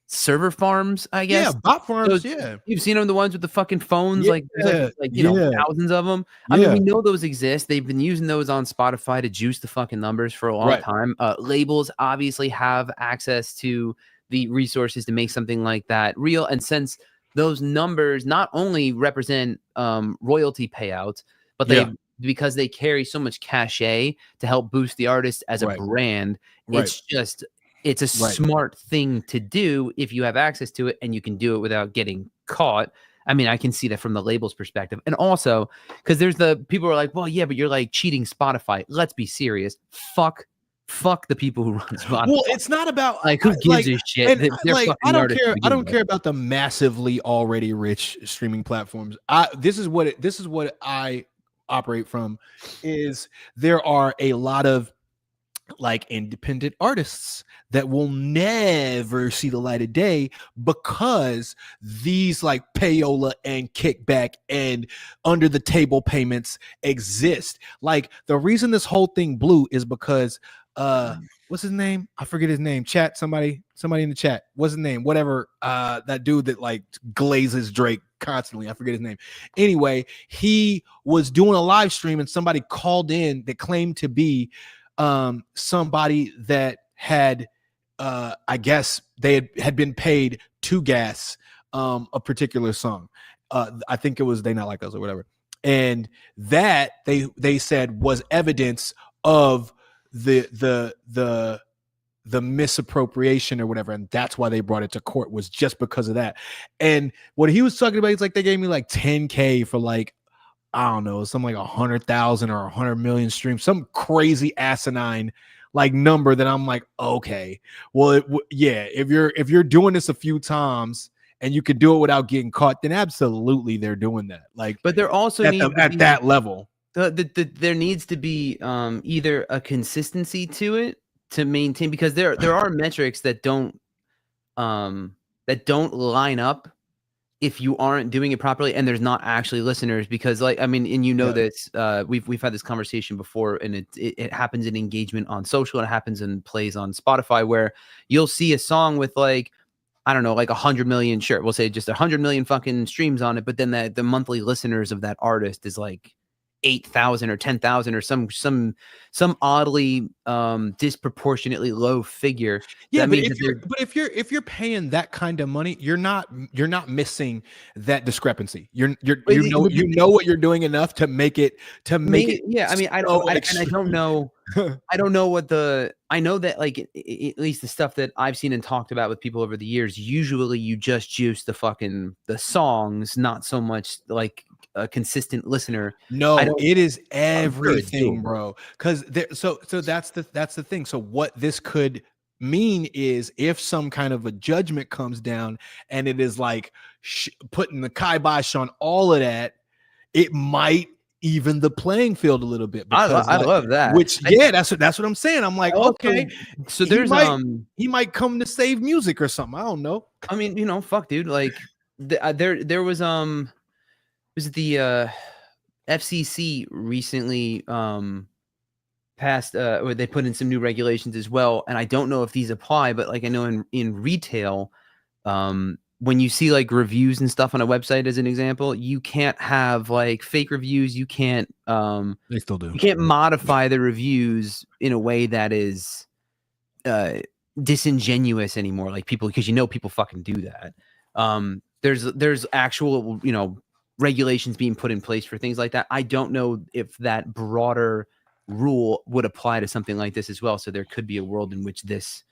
server farms, I guess. Yeah, bot farms. Those, you've seen them, the ones with the fucking phones, yeah, like you know, thousands of them. I mean, we know those exist. They've been using those on Spotify to juice the fucking numbers for a long time. Labels obviously have access to the resources to make something like that real, and since those numbers not only represent royalty payouts, but because they carry so much cachet to help boost the artist as a brand, it's a smart thing to do if you have access to it and you can do it without getting caught. I mean, I can see that from the label's perspective. And also, because there's the people who are like, well, yeah, but you're like cheating Spotify. Let's be serious. Fuck the people who run Spotify. Well, it's not about like who gives a shit. I don't care about the massively already rich streaming platforms. This is what I operate from, is there are a lot of like independent artists that will never see the light of day because these like payola and kickback and under the table payments exist. Like the reason this whole thing blew is because what's his name? I forget his name. Chat, somebody in the chat. What's his name? Whatever. That dude that like glazes Drake constantly. I forget his name. Anyway, he was doing a live stream and somebody called in that claimed to be somebody that had I guess they had been paid to gas a particular song. I think it was They Not Like Us or whatever. And that they said was evidence of the misappropriation or whatever, and that's why they brought it to court, was just because of that. And what he was talking about, he's like, they gave me like 10K for like, I don't know, something like 100,000 or 100 million streams, some crazy asinine like number that I'm like, okay, well, if you're doing this a few times and you could do it without getting caught, then absolutely they're doing that. Like, but there also at that level, there needs to be either a consistency to it to maintain, because there are metrics that don't line up if you aren't doing it properly, and there's not actually listeners, because like, I mean, and you know this, we've had this conversation before, and it happens in engagement on social, and it happens in plays on Spotify, where you'll see a song with like, I don't know, like 100 million, sure, we'll say just 100 million fucking streams on it, but then the monthly listeners of that artist is like 8,000 or 10,000 or some oddly disproportionately low figure. Yeah, but if you're paying that kind of money, you're not missing that discrepancy. You know what you're doing enough to make it. Yeah, I mean, I don't know. I don't know I know that like at least the stuff that I've seen and talked about with people over the years, usually you just juice the songs, not so much like a consistent listener. No, it is everything, bro. Because so that's the thing. So what this could mean is, if some kind of a judgment comes down and it is like putting the kibosh on all of that, it might even the playing field a little bit. I Because, love that. Which, yeah, that's what I'm saying. I'm like, okay, so there's he might come to save music or something. I don't know. I mean, you know, fuck, dude. Like, there was the FCC recently passed or they put in some new regulations as well, and I don't know if these apply, but like I know in retail, when you see like reviews and stuff on a website as an example, you can't have like fake reviews. You can't They still do. you can't modify the reviews in a way that is disingenuous anymore, like people, because you know people fucking do that. There's actual, you know, regulations being put in place for things like that. I don't know if that broader rule would apply to something like this as well. So there could be a world in which this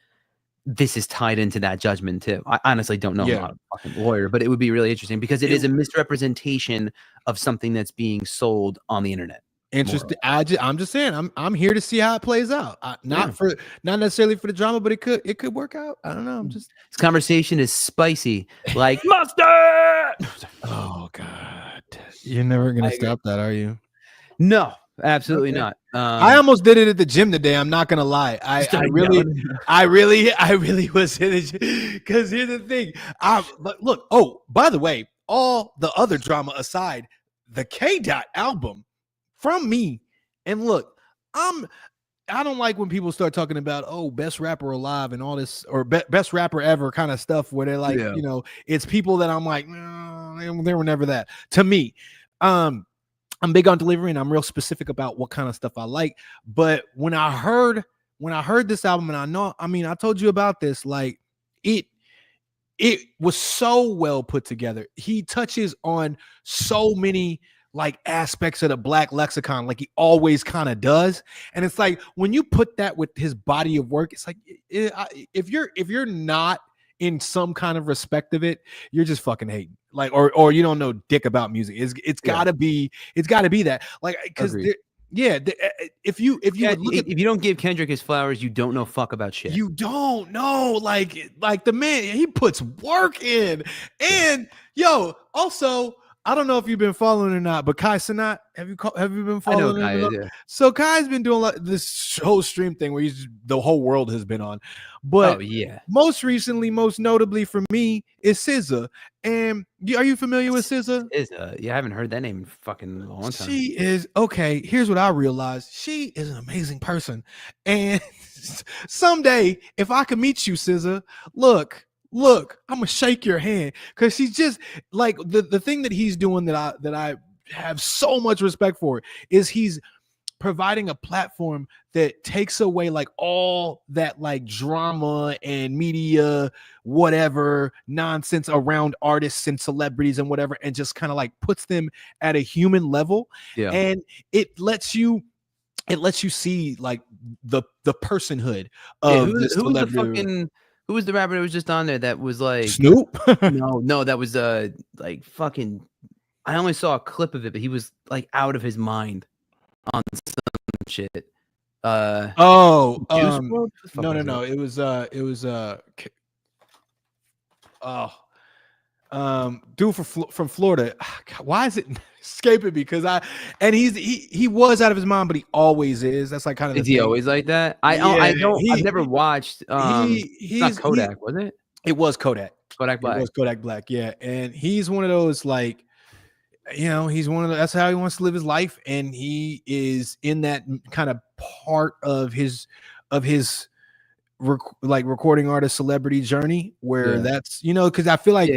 is tied into that judgment too. I honestly don't know. I'm not a fucking lawyer, but it would be really interesting because it is a misrepresentation of something that's being sold on the internet. Interesting. I'm just saying. I'm here to see how it plays out. Not necessarily for the drama, but it could work out. I don't know. This conversation is spicy, like mustard. Oh God, you're never gonna stop that, are you? No, absolutely not. I almost did it at the gym today. I'm not gonna lie. I really was in it because here's the thing. But look. Oh, by the way, all the other drama aside, the K-Dot album from me, and look, I don't like when people start talking about best rapper alive and all this, or best rapper ever kind of stuff where they're like, you know, it's people that I'm like, no, they were never that to me. I'm big on delivery and I'm real specific about what kind of stuff I like. But when I heard this album, and I told you about this, like it was so well put together. He touches on so many like aspects of the Black lexicon, like he always kind of does. And it's like when you put that with his body of work, it's like if you're not in some kind of respect of it, you're just fucking hating, like, or you don't know dick about music. It's gotta be that, like, because if you don't give Kendrick his flowers, you don't know fuck about shit. You don't know, like the man, he puts work in. And also, I don't know if you've been following or not, but Kai Cenat, have you been following him? I know Kai, So Kai's been doing this whole stream thing where the whole world has been on. But most recently, most notably for me, is SZA. And are you familiar with SZA? I haven't heard that name in fucking long time. She is okay. Here's what I realized: she is an amazing person. And someday, if I can meet you, SZA, look, I'm gonna shake your hand, because she's just like the thing that he's doing that I have so much respect for is he's providing a platform that takes away like all that like drama and media whatever nonsense around artists and celebrities and whatever, and just kind of like puts them at a human level. And it lets you see like the personhood of who was the rapper that was just on there that was like Snoop? no, that was like fucking, I only saw a clip of it, but he was like out of his mind on some shit. No. It was dude from Florida. Why is it escaping me? Because he was out of his mind, but he always is. That's like kind of. Is he always like that? I've never watched. It's not Kodak, was it? It was Kodak. Kodak Black. It was Kodak Black. Yeah, and he's one of those like, he's one of the, that's how he wants to live his life, and he is in that kind of part of his recording artist celebrity journey where that's because I feel like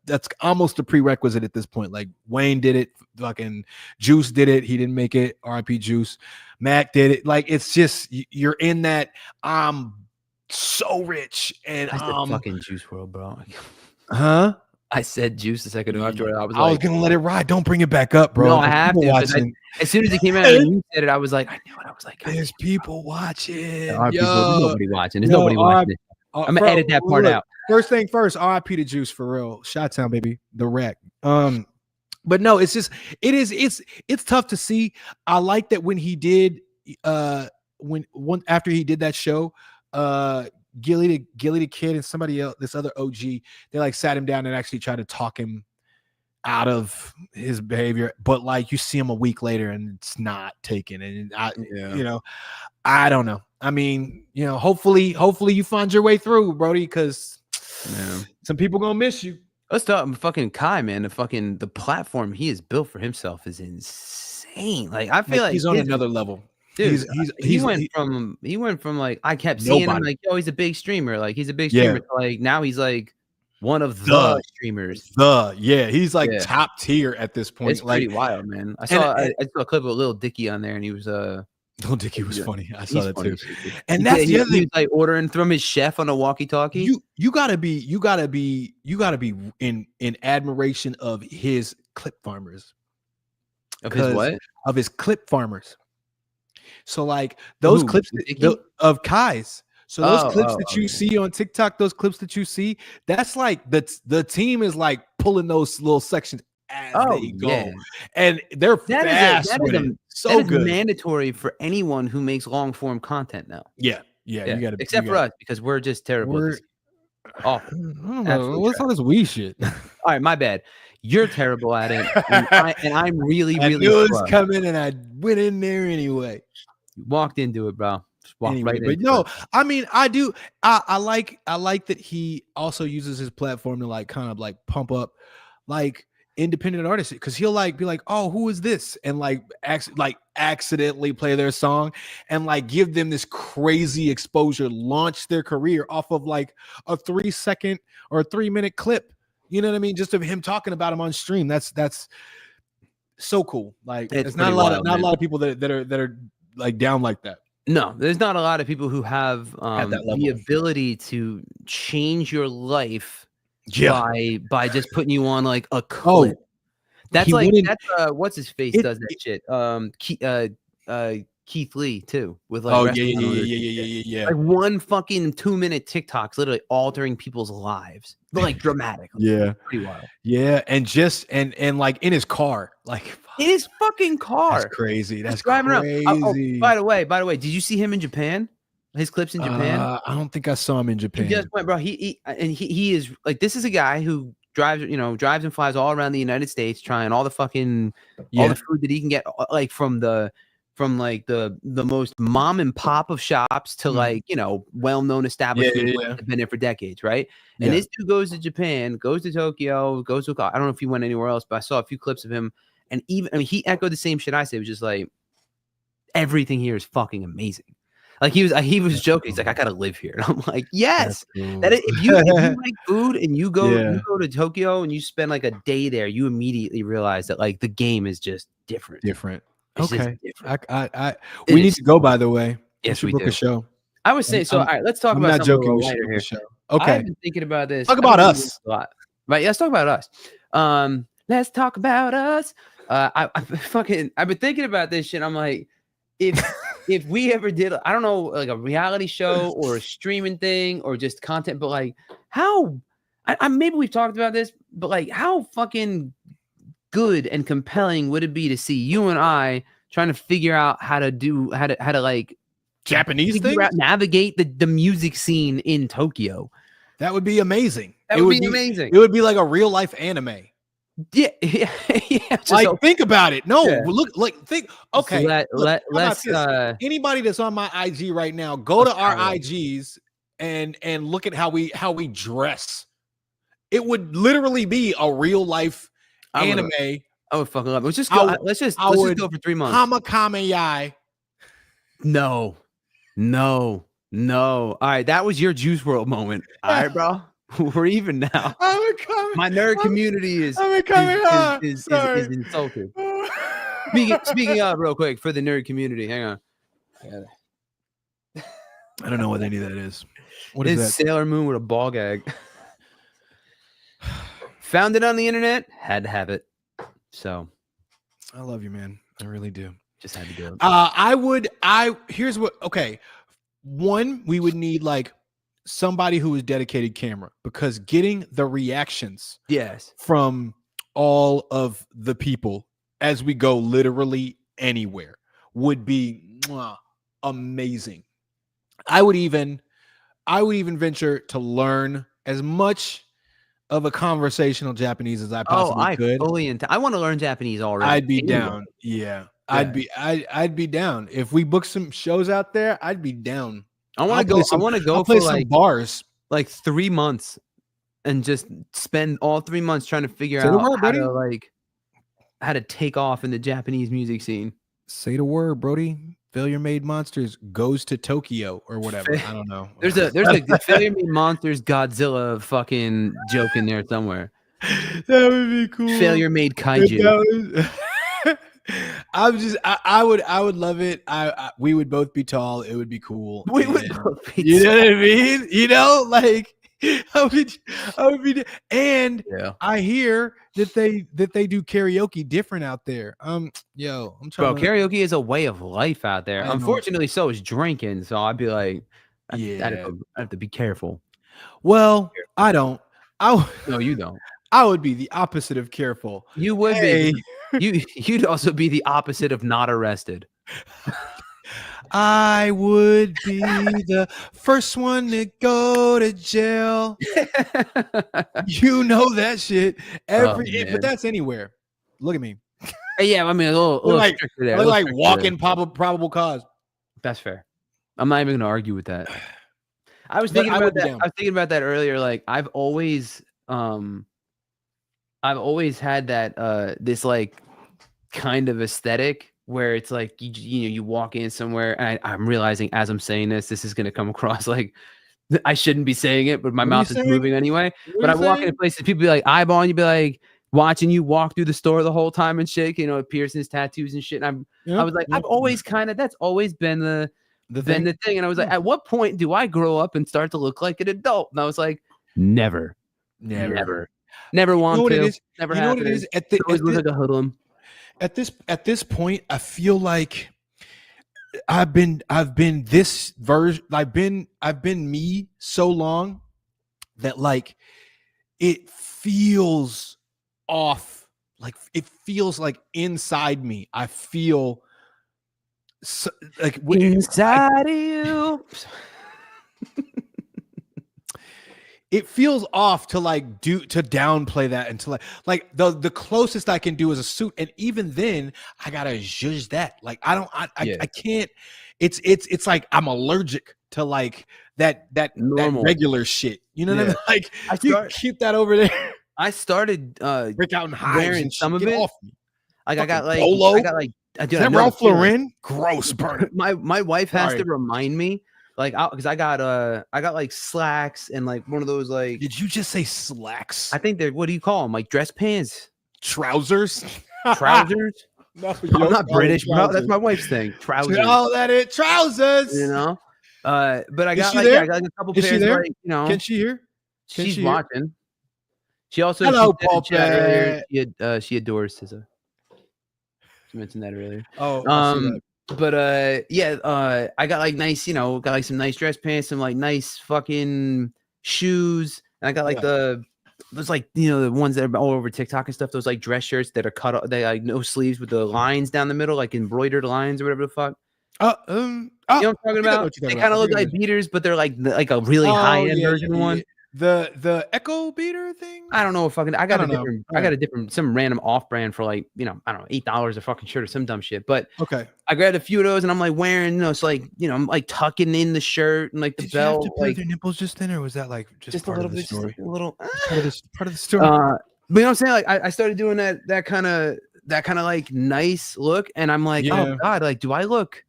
that's almost a prerequisite at this point. Like Wayne did it, fucking Juice did it, he didn't make it, R.I.P. Juice. Mac did it. Like it's just you're in that I'm so rich and fucking Juice World, bro. Huh? I said Juice a second after. I was gonna let it ride. Don't bring it back up, bro. No, I have to. As soon as it came out and you said it, I was like, I knew it. I was like, there's people watching. There's nobody watching. There's nobody watching. I'm gonna edit that part out. First thing first, R.I.P. to Juice for real. Shot-town, baby. The wreck. But no, it's just it's tough to see. I like that when he did after he did that show, Gilly the Kid and somebody else, this other OG, they like sat him down and actually tried to talk him out of his behavior, but like you see him a week later and it's not taken. And I don't know. I mean, hopefully you find your way through, Brody, because some people gonna miss you. Let's talk fucking Kai, man. The platform he has built for himself is insane. Like I feel like he's on another level. Dude, he went from like I kept seeing him like, oh, he's a big streamer. Like he's a big streamer. So, like now he's like one of the streamers. He's like top tier at this point. It's pretty wild, man. I saw a clip of Lil Dicky on there, and he was Lil Dicky was funny. I saw that too. And he, that's the other thing. He was like ordering from his chef on a walkie-talkie. You gotta be in admiration of his clip farmers. Of his what? Of his clip farmers. So like those clips of Kai's. So those clips that you see on TikTok, those clips that you see, that's like the team is like pulling those little sections as they go, and they're fast. That is mandatory for anyone who makes long form content now. Yeah. You got to, except for us because we're just terrible. What's all this we shit? All right, my bad. You're terrible at it, and I'm really. I knew it was coming, and I went in there anyway. You walked into it, bro. Anyway, but no, I mean, I do. I like that he also uses his platform to like kind of like pump up like independent artists, because he'll like be like, oh, who is this, and like accidentally play their song and like give them this crazy exposure, launch their career off of like a 3-second or a 3-minute clip. You know what I mean? Just of him talking about him on stream. That's so cool. Like it's not a lot of people that are like down like that. No, there's not a lot of people who have the ability to change your life by just putting you on like a clip. That's what's his face does that shit. Keith Lee too with like yeah. Like one fucking 2-minute TikTok's literally altering people's lives, but like dramatically. Pretty wild. And like in his car, like in his fucking car. That's crazy. That's driving crazy. around. Oh, by the way, did you see him in Japan? His clips in Japan? I don't think I saw him in Japan. He just went, bro. He is like, this is a guy who drives and flies all around the United States, trying all the fucking all the food that he can get, like from the most mom and pop of shops to like well-known establishments that have been there for decades, right? And this dude goes to Japan, goes to Tokyo, goes to, I don't know if he went anywhere else, but I saw a few clips of him, and he echoed the same shit I said. It was just like, everything here is fucking amazing. Like he was joking. He's like, I gotta live here. And I'm like, yes. That if you like food and you go to Tokyo and you spend like a day there, you immediately realize that like the game is just different. Okay. We need to go, by the way. Yes, we book do. a show. I would say so. All right, let's talk about not something joking. lighter here. Show. Okay. I've been thinking about this. Talk about us. Right. Let's talk about us. Let's talk about us. I've been thinking about this shit. I'm like, if we ever did, I don't know, like a reality show or a streaming thing or just content, but like how, maybe we've talked about this, but like how fucking good and compelling would it be to see you and I trying to figure out how to like Japanese things, navigate the music scene in Tokyo? That would be amazing. It would be amazing. It would be like a real life anime. Yeah. Like think about it. No, look, like think. Okay, let's anybody that's on my IG right now, go to our IGs and look at how we dress. It would literally be a real life anime. I would fucking love it. Let's just go. Let's just go for 3 months. Hamakameyai. No. All right, that was your Juice WRLD moment. All right, bro. We're even now. My nerd community is insulted. Speaking of, real quick, for the nerd community, hang on. I don't know what any of that is. What is that? Sailor Moon with a ball gag. Found it on the internet, had to have it. So I love you, man. I really do. Just had to do it. Here's what, okay. One, we would need like somebody who is dedicated camera, because getting the reactions from all of the people as we go literally anywhere would be amazing. I would even venture to learn as much of a conversational Japanese as I Oh, possibly I could, fully I want to learn Japanese already. I'd be Anyway. down. Yeah. I'd be down. If we book some shows out there, I'd be down. I want to go. I want to go I'll play for some like bars. 3 months and just spend all 3 months trying to figure Say the out word, how to take off in the Japanese music scene. Say the word, Brody. Failure Made Monsters goes to Tokyo or whatever. I don't know. There's a Failure Made Monsters Godzilla fucking joke in there somewhere. That would be cool. Failure Made Kaiju. I would love it. We would both be tall. It would be cool. We would both be you know what I mean? You know, like I would be, and yeah. I hear that they do karaoke different out there. Yo, I'm trying. Bro, karaoke is a way of life out there. Unfortunately, so is drinking. So I'd be like, I have to be careful. Well, I don't. No, you don't. I would be the opposite of careful. You would be. You'd also be the opposite of not arrested. I would be the first one to go to jail. You know that shit. But that's anywhere. Look at me. Yeah, I mean a little like stricter there. Like walking probable cause. That's fair. I'm not even gonna argue with that. I was thinking about that. I was thinking about that earlier. Like I've always had that this like kind of aesthetic where it's like you walk in somewhere, and I'm realizing as I'm saying this is going to come across like I shouldn't be saying it, but my mouth is moving anyway. But I walk into places, people be like eyeballing you, be like watching you walk through the store the whole time and shit. You know, piercings, tattoos, and shit. And I was like, I've always that's always been the thing. And I was like, at what point do I grow up and start to look like an adult? And I was like, never want to. Never You know what it is? Always look like a hoodlum. At this point, I feel like I've been this version. I've been me so long that like it feels off. Like it feels like inside me. I feel like inside you. It feels off to like to downplay that and to like the closest I can do is a suit, and even then I gotta judge that. Like I can't. It's like I'm allergic to like that regular shit. You know what I mean? Like you keep that over there. I started break out in hives wearing and some of get it. Off me. Like Fucking I got like Polo? I got like Is that Ralph Lauren? Gross, burn. My wife has to remind me. Like, because I got like slacks and like one of those like. Did you just say slacks? I think they're, what do you call them? Like dress pants, trousers, trousers. No, I'm not British, bro. That's my wife's thing. Trousers. Oh, that it trousers. You know. But I got like I got like a couple pairs. Like, you know. Can she hear? She's watching. She also hello, Paul. She adores SZA. She mentioned that earlier. Oh, but I got like nice, got like some nice dress pants, some like nice fucking shoes, and I got like those like the ones that are all over TikTok and stuff. Those like dress shirts that are cut off, they like no sleeves with the lines down the middle, like embroidered lines or whatever the fuck. You know what I'm talking about? They kind of look like beaters, but they're like a really high end version one. The Echo beater thing. I don't know if I got a different some random off brand for like I don't know $8 a fucking shirt or some dumb shit. But okay, I grabbed a few of those and I'm like wearing it's like I'm like tucking in the shirt and like the belt. Did you have to like your nipples just in, or was that like just part a little of the bit, story? just like a little part of the story. But you know what I'm saying? Like I started doing that kind of like nice look, and I'm like, oh god, like do I look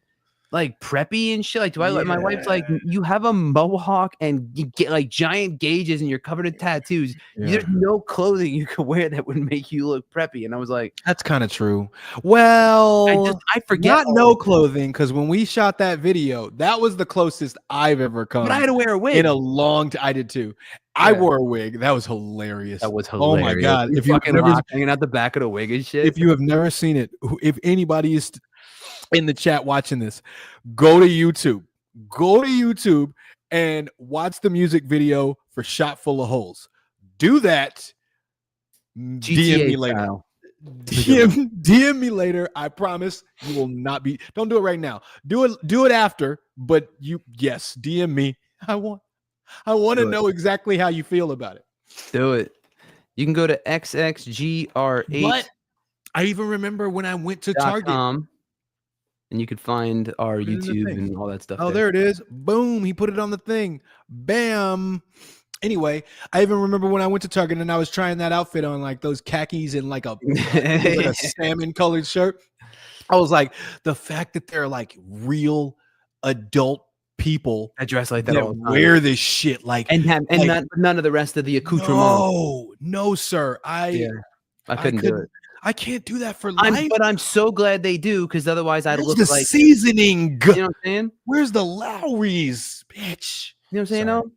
like preppy and shit? Like, do I let my wife's like, you have a mohawk and you get like giant gauges and you're covered in tattoos. There's no clothing you could wear that would make you look preppy. And I was like, that's kind of true. Well, I forget. Not no clothing, because when we shot that video, that was the closest I've ever come. But I had to wear a wig in a long time. I did too. I wore a wig. That was hilarious. That was hilarious. Oh my god! If you fucking hanging out the back of the wig and shit. If you have never seen it, if anybody is in the chat watching this, go to YouTube and watch the music video for Shot Full of Holes. Do that. DM me later. DM me later. I promise you will not be. Don't do it right now. Do it after. But DM me. I want to know exactly how you feel about it. Do it. You can go to xxgr8.com But I even remember when I went to Target. and you could find our Put it in the YouTube thing. and all that stuff. Oh, there it is. Boom. He put it on the thing. Bam. Anyway, I even remember when I went to Target and I was trying that outfit on, like those khakis and like a salmon colored shirt. I was like, the fact that they're like real adult people I dress like that all the time. wear this shit like none of the rest of the accoutrements. No, sir. I couldn't do it. I can't do that for life. But I'm so glad they do, because otherwise I'd look the like seasoning. You know what I'm saying? Where's the Lowry's, bitch? You know what I'm saying? No?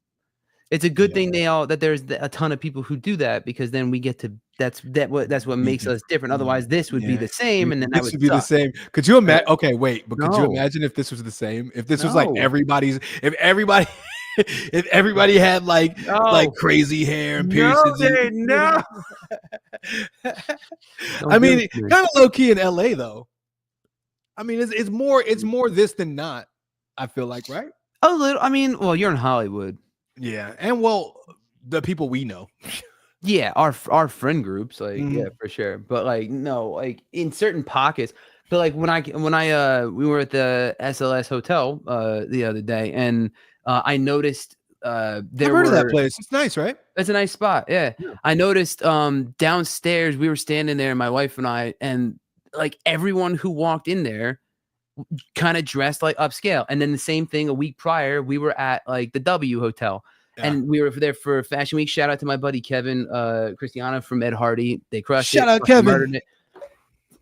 It's a good thing that there's a ton of people who do that, because then we get to that's what makes us different. Otherwise, this would be the same, and then that would be the same. Could you imagine? Okay, wait, but could you imagine if this was the same? If this was like if everybody had like crazy hair and piercings. No. I mean, kind of low key in LA though. I mean, it's more this than not. I feel like, right? A little. I mean, well, you're in Hollywood. Yeah, and well, the people we know. Yeah, our friend groups, like yeah, for sure. But like no, like in certain pockets. But like when we were at the SLS hotel the other day, and I noticed I've heard of that place. It's nice, right? It's a nice spot. Yeah. I noticed downstairs we were standing there, my wife and I, and like everyone who walked in there kind of dressed like upscale. And then the same thing a week prior, we were at like the W Hotel. Yeah. And we were there for Fashion Week. Shout out to my buddy Kevin Christiana from Ed Hardy. They crushed it. Shout out Kevin.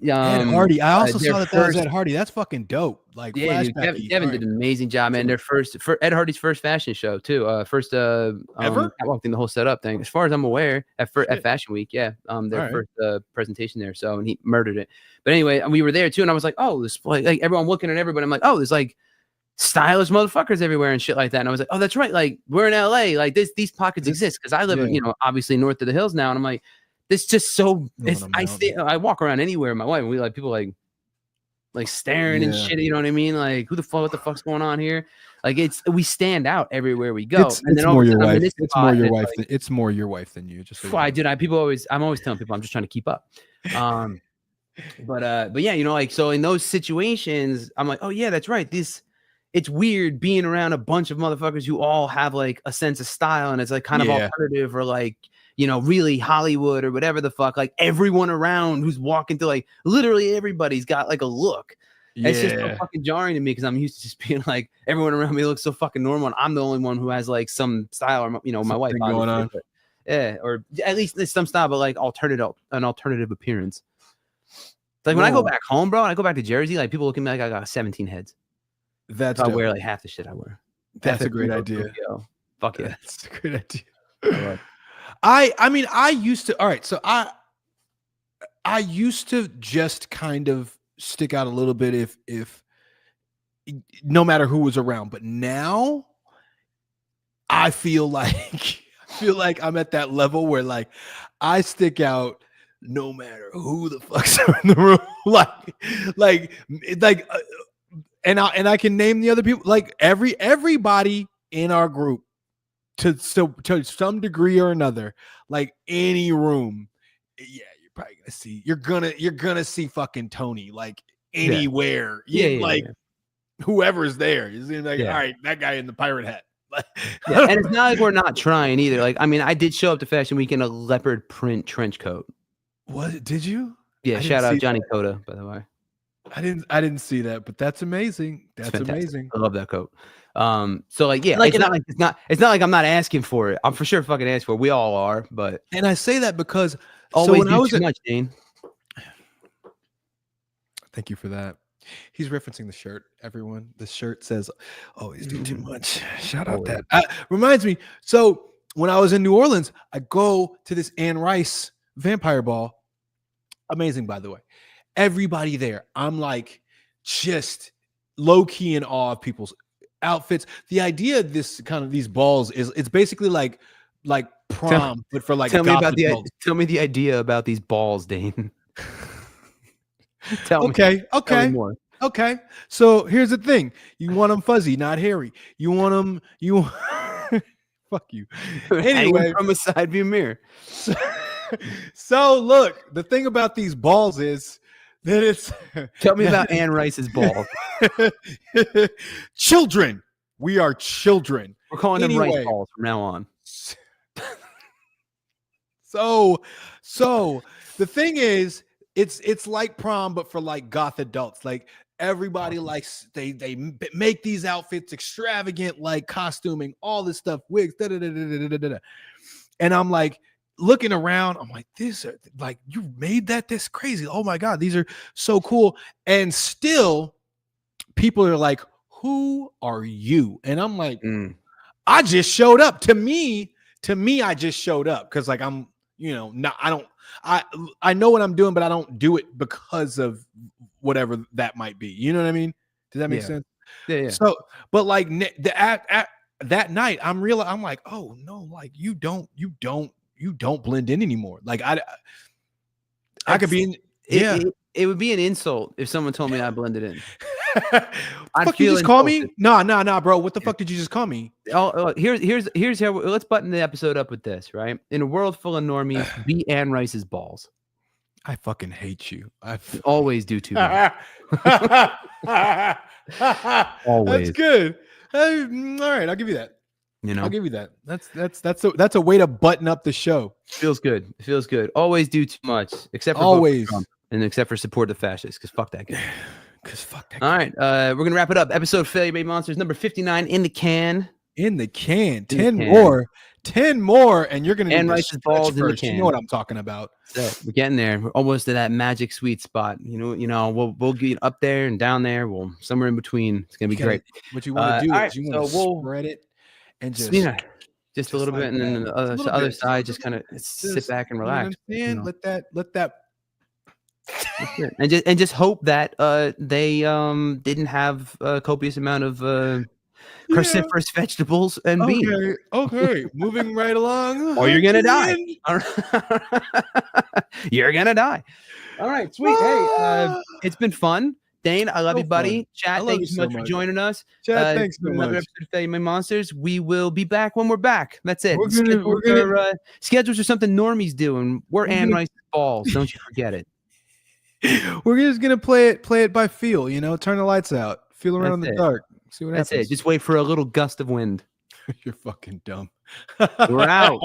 Ed Hardy. I also saw that was Ed Hardy. That's fucking dope. Like, yeah, dude, Kevin did an amazing job, man. Their for Ed Hardy's first fashion show too. First ever walked in the whole setup thing. As far as I'm aware, at Fashion Week, yeah. Their first presentation there. So, and he murdered it. But anyway, and we were there too, and I was like, oh, this like everyone looking at everybody. I'm like, oh, there's like stylish motherfuckers everywhere and shit like that. And I was like, oh, that's right. Like we're in LA. Like these pockets exist, because I live in, obviously north of the hills now, and I'm like, this just so. I walk around anywhere with my wife, and we like people like staring and shit. You know what I mean? Like, who the fuck? What the fuck's going on here? Like, we stand out everywhere we go. It's more your wife. It's more your wife. It's more your wife than you. Just I'm always telling people I'm just trying to keep up. But yeah, like, so in those situations, I'm like, oh yeah, that's right. It's weird being around a bunch of motherfuckers who all have like a sense of style, and it's like kind of alternative, or like, really Hollywood or whatever the fuck. Like everyone around who's walking through, like literally everybody's got like a look. Yeah. It's just so fucking jarring to me, because I'm used to just being like, everyone around me looks so fucking normal, and I'm the only one who has like some style, or my something wife going on. But, yeah, or at least there's some style, but like an alternative appearance. Like when I go back home, bro, and I go back to Jersey, like people look at me like I got 17 heads. I wear like half the shit I wear. That's a great idea. Fuck yeah, that's a great idea. I mean, I used to. All right, so I used to just kind of stick out a little bit if no matter who was around, but now I feel like I'm at that level where like I stick out no matter who the fuck's in the room. And I can name the other people, like everybody in our group to some degree or another, like any room. Yeah, you're probably you're gonna see fucking Tony like anywhere. Whoever's there is like, all right, that guy in the pirate hat. And it's not like we're not trying either. Like, I mean, I did show up to Fashion Week in a leopard print trench coat. What did you? Yeah, shout out Johnny Coda, by the way. I didn't see that, but that's amazing. That's amazing. I love that coat. So like, yeah, like, it's not like I'm not asking for it. I'm for sure fucking asking for it. We all are, but and I say that because always do too much, Dane. Thank you for that. He's referencing the shirt, everyone. The shirt says, always do too much. Shout out that. Reminds me. So when I was in New Orleans, I go to this Anne Rice vampire ball. Amazing, by the way. Everybody there. I'm like just low key in awe of people's outfits. The idea of these balls is it's basically like prom, but for like tell me the idea about these balls, Dane. Tell me more. Okay. So here's the thing. You want them fuzzy, not hairy. You want them fuck you. Anyway, from a side view mirror. So look, the thing about these balls is that it's Tell me about Anne Rice's balls. children. We are children. We're calling them Anyway. rice balls from now on. So the thing is, it's like prom, but for like goth adults. Like everybody likes they make these outfits extravagant, like costuming, all this stuff, wigs, and I'm like looking around. I'm like, this like you made that this crazy. Oh my god, these are so cool. And still, people are like, who are you? And I'm like, I just showed up. To me, I just showed up because like I'm. I know what I'm doing, but I don't do it because of whatever that might be. You know what I mean? Does that make sense? Yeah. So, but like at that night, I'm like, oh no, like you don't blend in anymore. Like I could be in. It would be an insult if someone told me I blended in. Fuck you just call me? Nah, bro. What the fuck did you just call me? Here's how. Let's button the episode up with this, right? In a world full of normies, be Anne Rice's balls. I fucking hate you. I always do too much. Always. That's good. All right, I'll give you that. I'll give you that. That's a way to button up the show. Feels good. It feels good. Always do too much, except for always, Trump, and except for support the fascists, because fuck that guy. All right, we're gonna wrap it up. Episode Failure Made Monsters number 59 in the can. In the can. 10 more, and you're gonna Anne Rice's balls in the can. You know what I'm talking about. So we're getting there. We're almost to that magic sweet spot. We'll get up there and down there. We'll somewhere in between. It's gonna be great. What you want to do is you want to we'll spread it and just a little bit, and then the other side, just kind of sit back and relax. Let that. And just hope that they didn't have a copious amount of cruciferous vegetables and beans. Okay, moving right along. Or you're gonna die. You're gonna die. All right, sweet. Hey, it's been fun. Dane, I love you, buddy. Chat, thank you so much for joining us. Chat, thanks so another much. episode of Failure Made Monsters. We will be back when we're back. That's it. Schedules are something normies do, and we're Anne Rice's balls. Don't you forget it. We're just gonna play it by feel. Turn the lights out, feel around in the dark, see what happens. That's it. Just wait for a little gust of wind. You're fucking dumb. We're out.